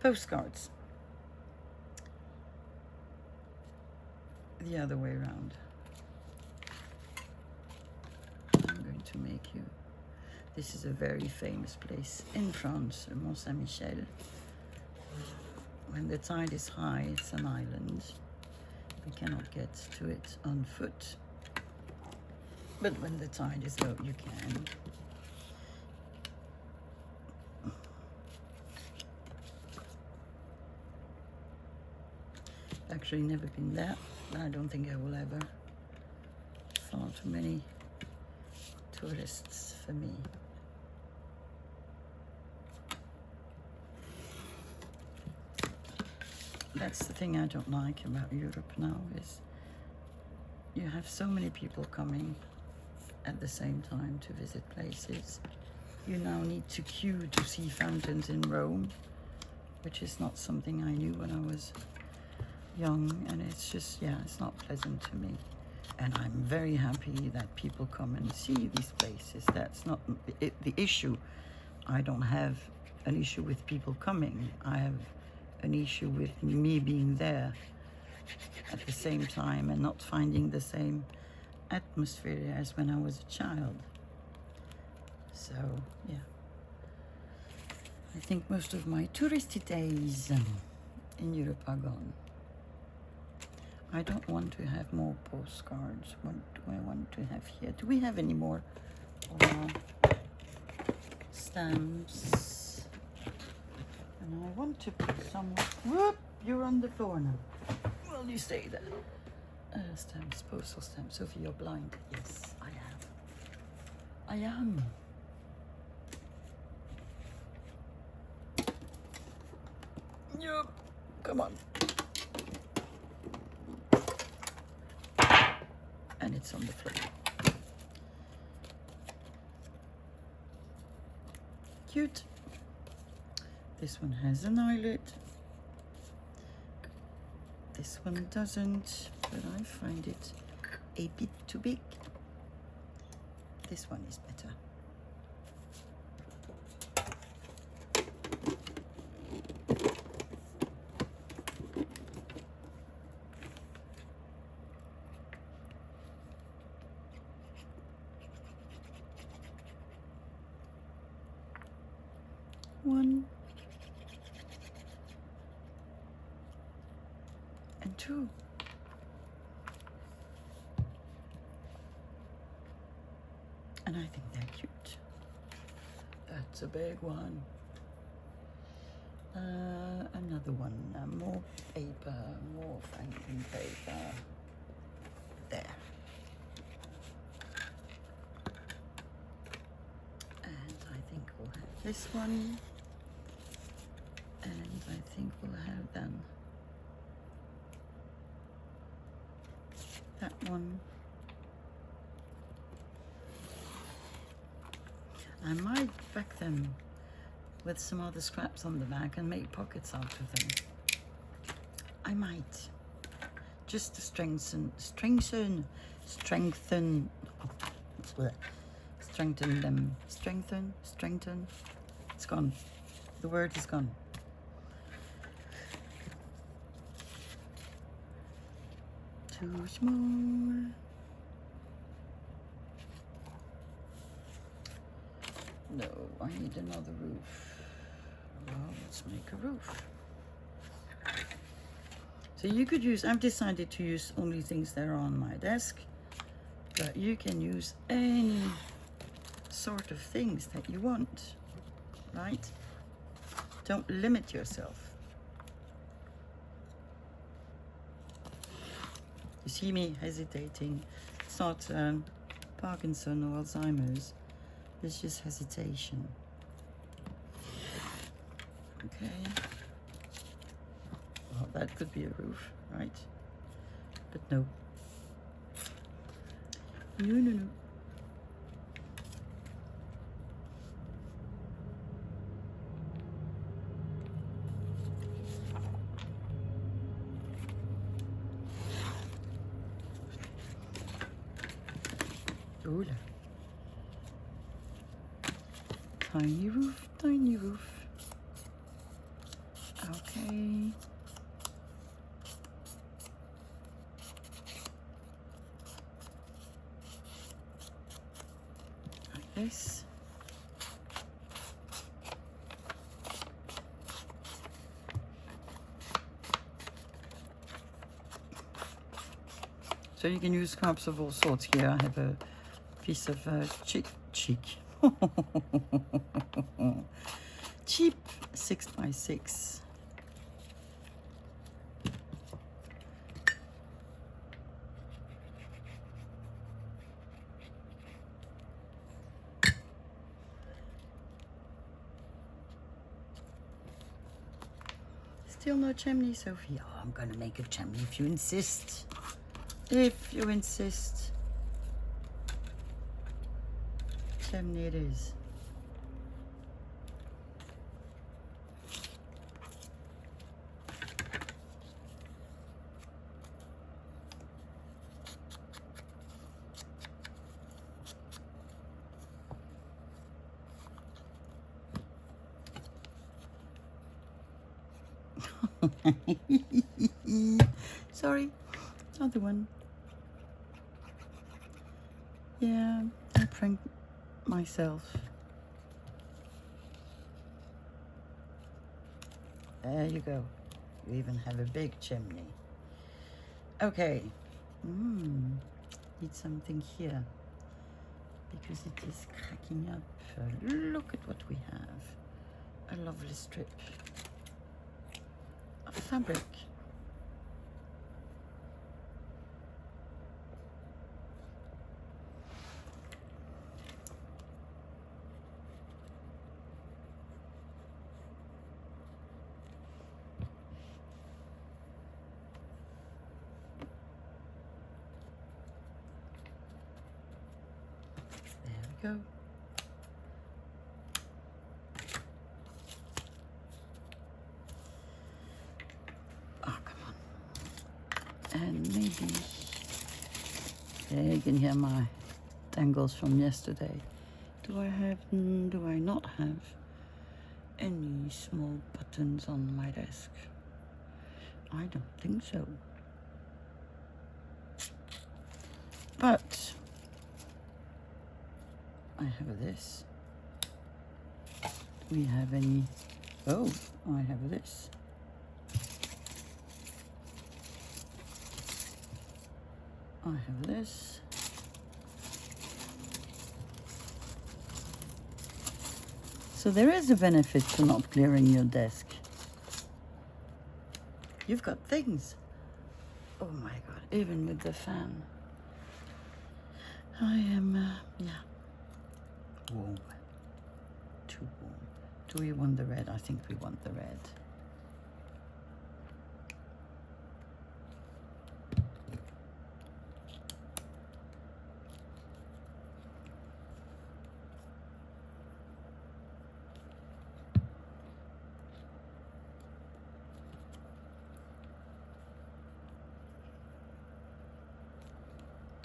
postcards the other way around. I'm going to make you. This is a very famous place in France, Mont Saint-Michel. When the tide is high, it's an island. We cannot get to it on foot. But when the tide is low, you can. Actually never been there. I don't think I will ever. Far too many tourists for me. That's the thing I don't like about Europe now, is you have so many people coming at the same time to visit places. You now need to queue to see fountains in Rome, which is not something I knew when I was young, and it's just, yeah, it's not pleasant to me. And I'm very happy that people come and see these places. That's not the issue. I don't have an issue with people coming. I have an issue with me being there at the same time and not finding the same atmosphere as when I was a child. So, yeah. I think most of my touristy days in Europe are gone. I don't want to have more postcards. What do I want to have here? Do we have any more stamps? And I want to put some. Whoop! You're on the floor now. Well, you stay there. Stamps, postal stamps. Sophie, you're blind. Yes, I am. I am. Yup. Come on. it's on the floor. Cute. This one has an eyelet. This one doesn't, but I find it a bit too big. This one is better. One and two. And I think they're cute. That's a big one. Another one, more paper, more Franklin paper. There. And I think we'll have this one. And I think we'll have then that one. I might back them with some other scraps on the back and make pockets out of them. I might, just to strengthen them. Strengthen. It's gone. The word is gone. Too small. No, I need another roof. Well, let's make a roof. So you could use, I've decided to use only things that are on my desk, but you can use any sort of things that you want, right? Don't limit yourself. You see me hesitating. It's not Parkinson or Alzheimer's. It's just hesitation. Okay. Well, that could be a roof, right? But no. No. Ooh. Tiny roof, tiny roof. Okay. Like this. So you can use scraps of all sorts here. I have a piece of cheap 6x6. Still no chimney, Sophie? Oh, I'm gonna make a chimney if you insist. If you insist. Chimney it is. Sorry, other one. Yeah, I pranked myself. There you go. You even have a big chimney. Okay. Need something here because it is cracking up. Look at what we have. A lovely strip of fabric. go. Oh, come on. And maybe, yeah, you can hear my tangles from yesterday. Do I not have any small buttons on my desk? I don't think so. But I have this. Do we have any? Oh, I have this. I have this. So there is a benefit to not clearing your desk. You've got things. Oh my God, even with the fan. I am, yeah, warm. Too warm. Do we want the red? I think we want the red.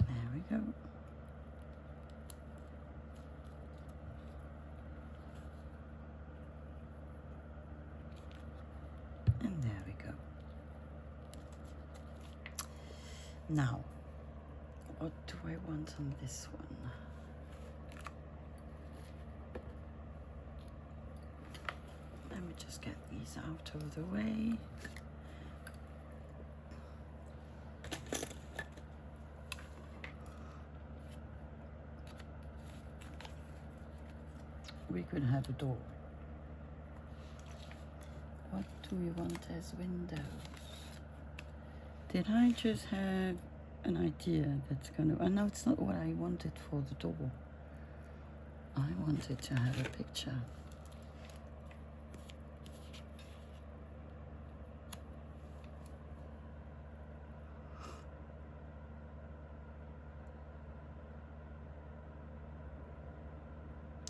There we go. And there we go. Now, what do I want on this one? Let me just get these out of the way. We could have a door. What do we want as windows? Did I just have an idea that's gonna... Oh, no, it's not what I wanted for the door. I wanted to have a picture.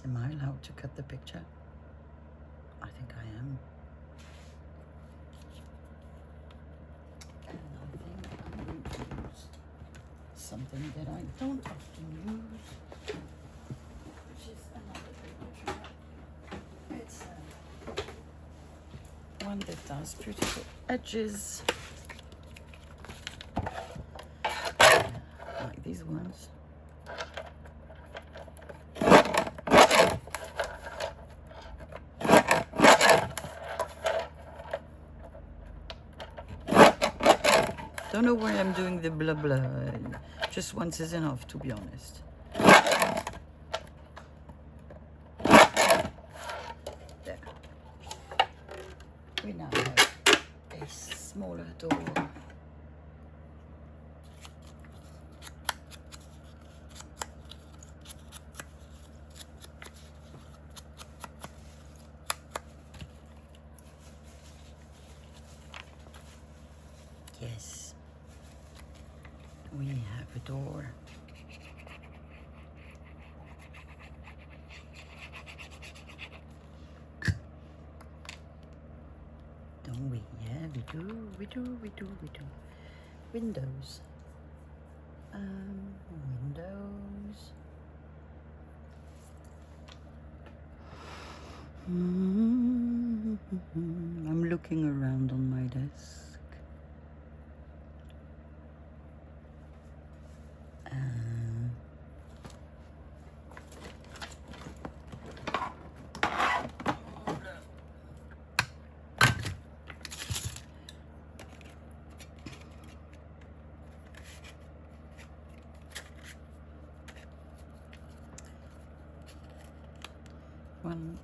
Am I allowed to cut the picture? I think I am. And I think I'm going to use something that I don't often use, which is another paper tray. It's one that does beautiful edges, like these ones. Don't know why I'm doing the blah blah. Just once is enough, to be honest. There. We now have a smaller door. Yes. We have a door. Don't we? Yeah, we do. Windows. Windows. I'm looking around on my desk.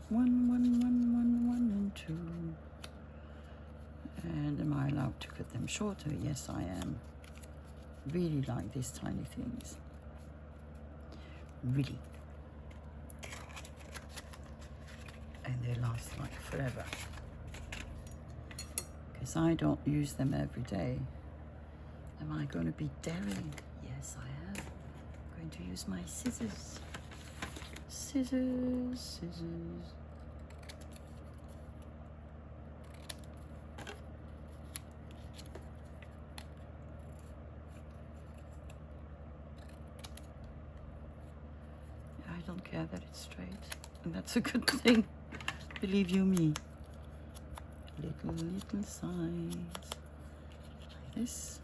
One, and two. And am I allowed to cut them shorter? Yes, I am. Really like these tiny things. Really. And they last like forever. Because I don't use them every day. Am I going to be daring? Yes, I am. I'm going to use my scissors. Scissors, scissors. I don't care that it's straight, and that's a good thing. Believe you me. Little size like this.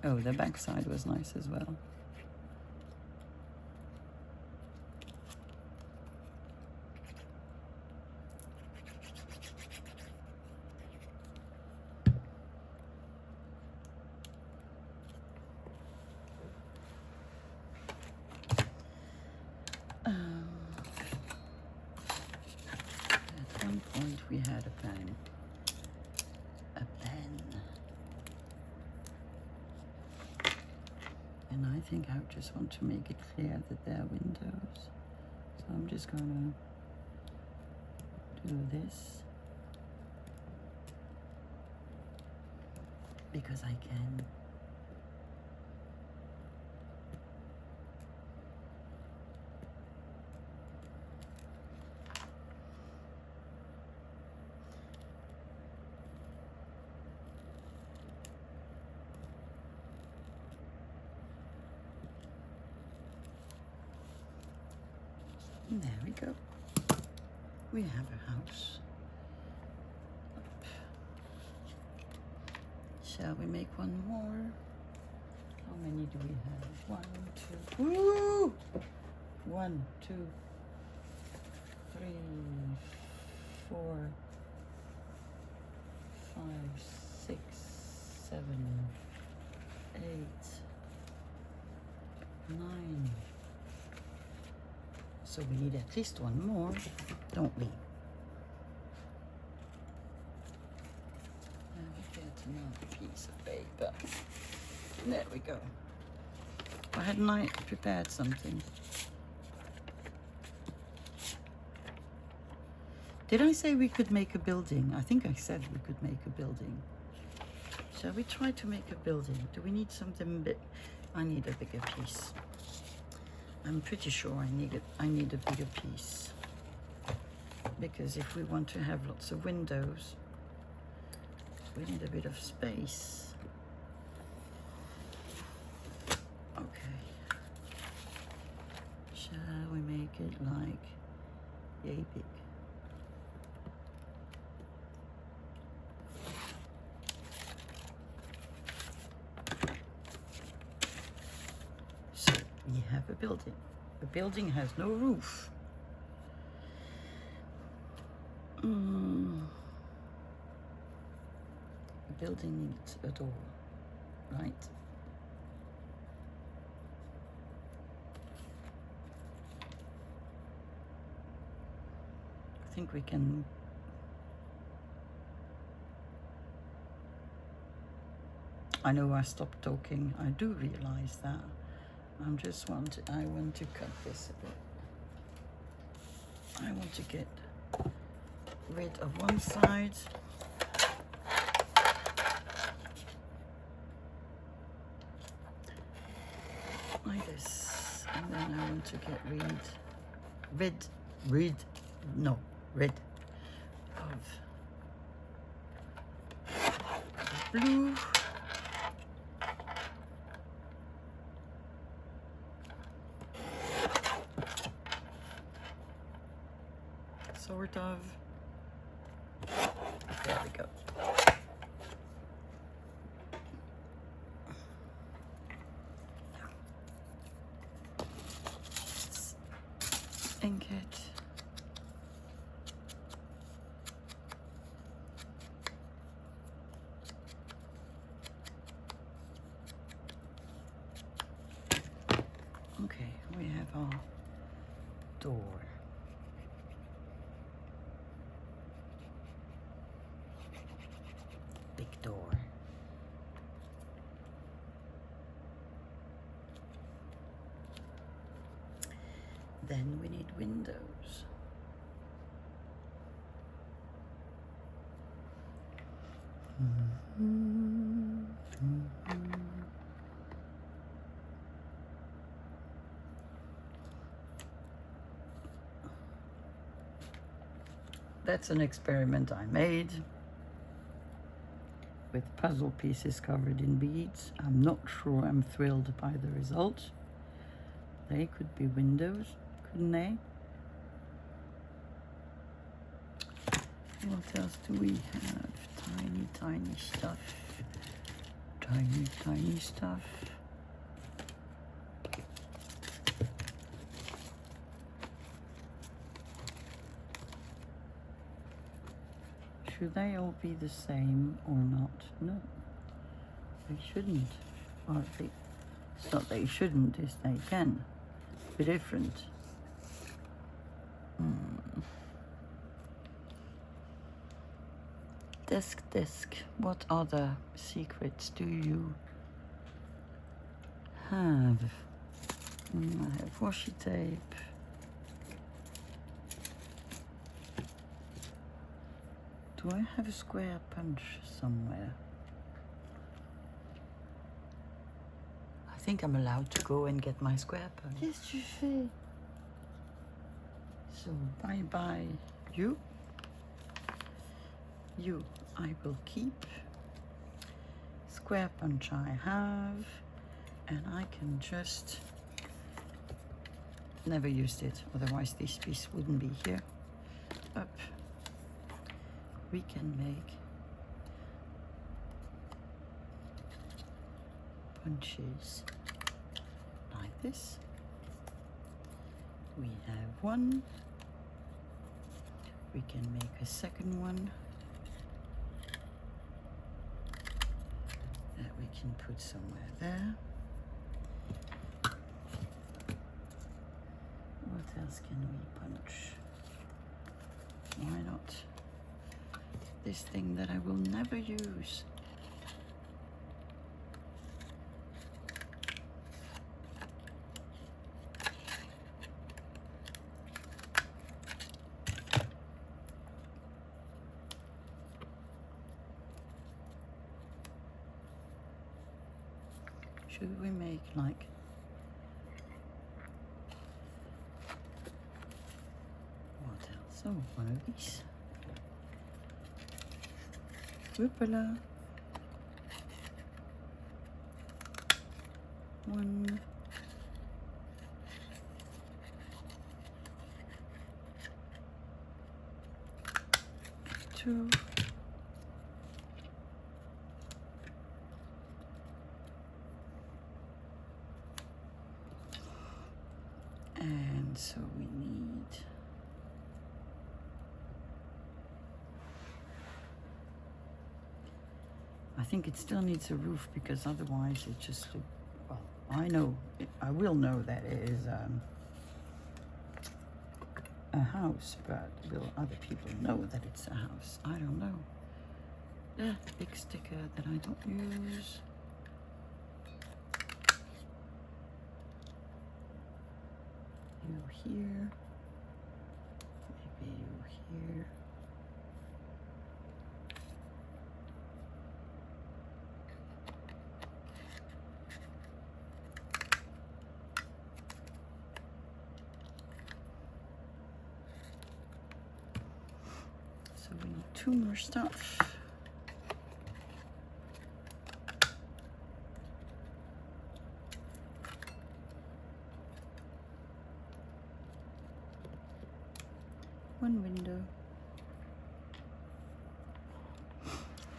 Oh, the back side was nice as well. At one point we had a pen. And I think I just want to make it clear that there are windows. So I'm just gonna do this because I can. And there we go. We have a house. Shall we make one more? How many do we have? 1, 2. Woo! 1, 2, 3, 4, 5, 6, 7, 8, 9. So we need at least one more, don't we? And we get another piece of paper. There we go. Why hadn't I prepared something? Did I say we could make a building? I think I said we could make a building. Shall we try to make a building? Do we need something big? I need a bigger piece. I'm pretty sure I need a bigger piece, because if we want to have lots of windows, we need a bit of space. Okay. Shall we make it like yay big? We have a building. The building has no roof. The building needs a door, right? I think we can. I know I stopped talking. I do realize that. I want to cut this a bit. I want to get rid of one side. Like this. And then I want to get rid of the blue. Sort of. There we go. Let's ink it. Okay, we have our door. Door. Then we need windows. That's an experiment I made with puzzle pieces covered in beads. I'm not sure I'm thrilled by the result. They could be windows, couldn't they? What else do we have? Tiny, tiny stuff. Tiny, tiny stuff. Should they all be the same or not? No, they shouldn't. Or it's not they shouldn't, it's they can be different. Disc. What other secrets do you have? I have washi tape. Do I have a square punch somewhere? I think I'm allowed to go and get my square punch. Qu'est-ce que tu fais? So bye you. You I will keep. Square punch I have, and I can just never used it, otherwise this piece wouldn't be here. Up. We can make punches like this. We have one. We can make a second one that we can put somewhere there. What else can we punch? Why not this thing that I will never use? Should we make like what else? Oh, one of these. Whoopala. One. Two. And so we need I think it still needs a roof because otherwise it just well, I will know that it is a house, but will other people know that it's a house? I don't know. The big sticker that I don't use. You here, maybe you here. So we need two more stuff. One window,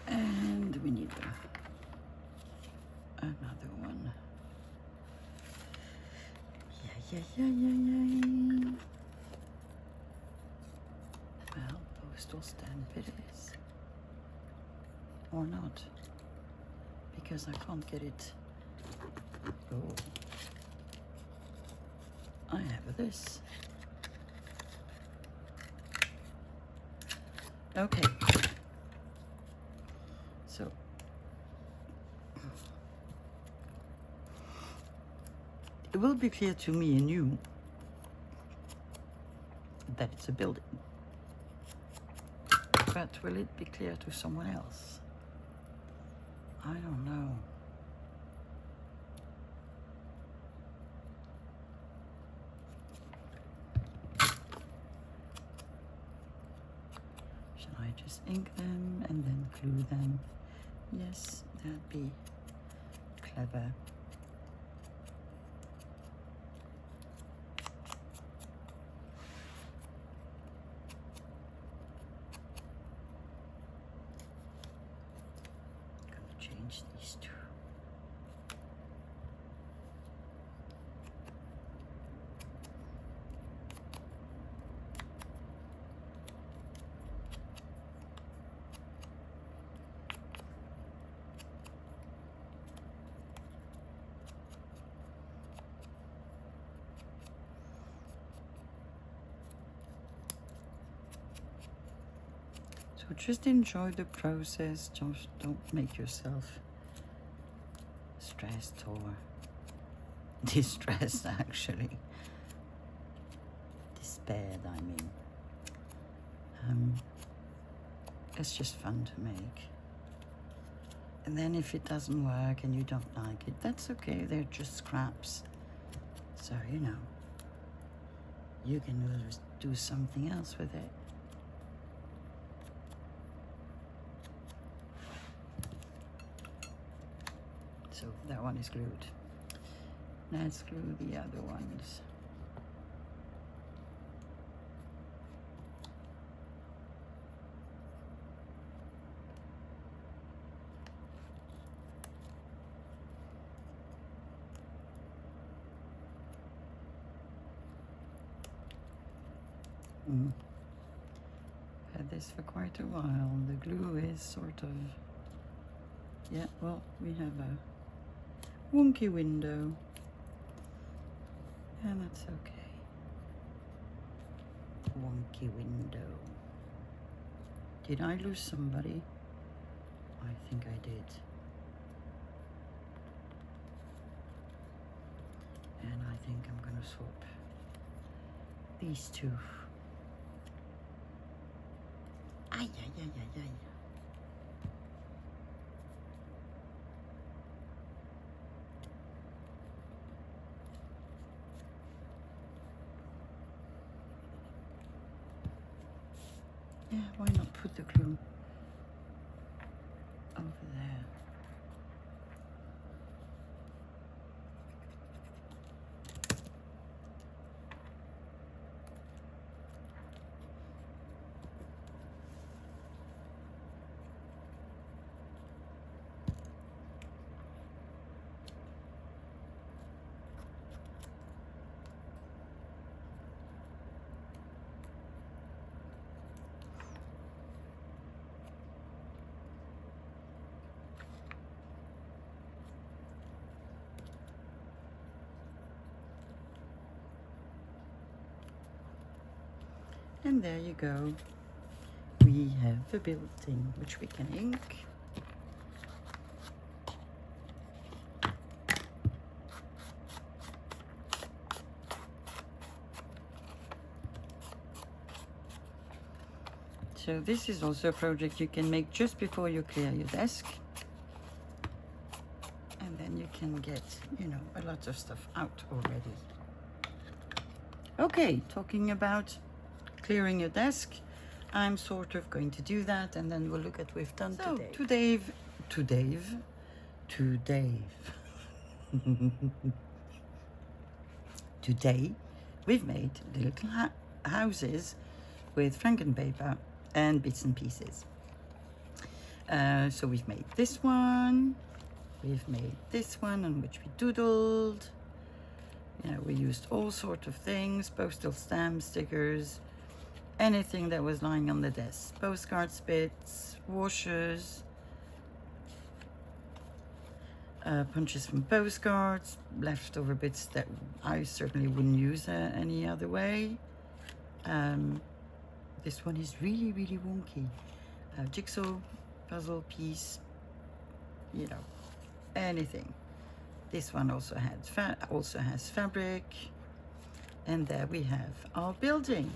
and we need another one. Yeah. Well, postal stamp it is, or not, because I can't get it. Oh, I have this. Okay, so it will be clear to me and you that it's a building, but will it be clear to someone else? I don't know. Shall I just ink them and then glue them? Yes, that'd be clever. Change these two. So just enjoy the process. Just don't make yourself stressed or distressed, actually. Despaired, I mean. It's just fun to make. And then if it doesn't work and you don't like it, that's okay. They're just scraps. So, you know, you can always do something else with it. So that one is glued. Let's glue the other ones. Had this for quite a while. The glue is sort of, yeah, well, we have a wonky window, and that's okay. Wonky window. Did I lose somebody? I think I did. And I think I'm gonna swap these two. Ay, ay, ay, ay, ay. Yeah, why not put the glue over there? And there you go. We have a building which we can ink. So this is also a project you can make just before you clear your desk. And then you can get, you know, a lot of stuff out already. Okay, talking about clearing your desk, I'm sort of going to do that, and then we'll look at what we've done today. Today, we've made little houses with frankenpaper and bits and pieces. So we've made this one, we've made this one on which we doodled. You know, we used all sorts of things, postal stamps, stickers, anything that was lying on the desk. Postcard bits, washers, punches from postcards, leftover bits that I certainly wouldn't use any other way. This one is really, really wonky. Jigsaw puzzle piece, you know, anything. This one also has fabric, and there we have our building.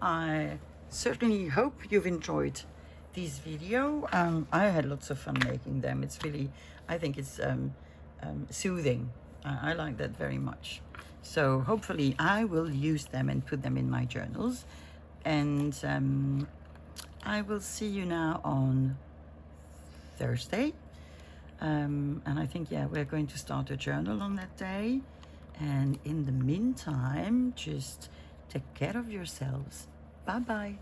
I certainly hope you've enjoyed this video. I had lots of fun making them. It's really, I think it's soothing. I like that very much. So hopefully I will use them and put them in my journals. And I will see you now on Thursday. And I think, yeah, we're going to start a journal on that day. And in the meantime, just take care of yourselves. Bye-bye.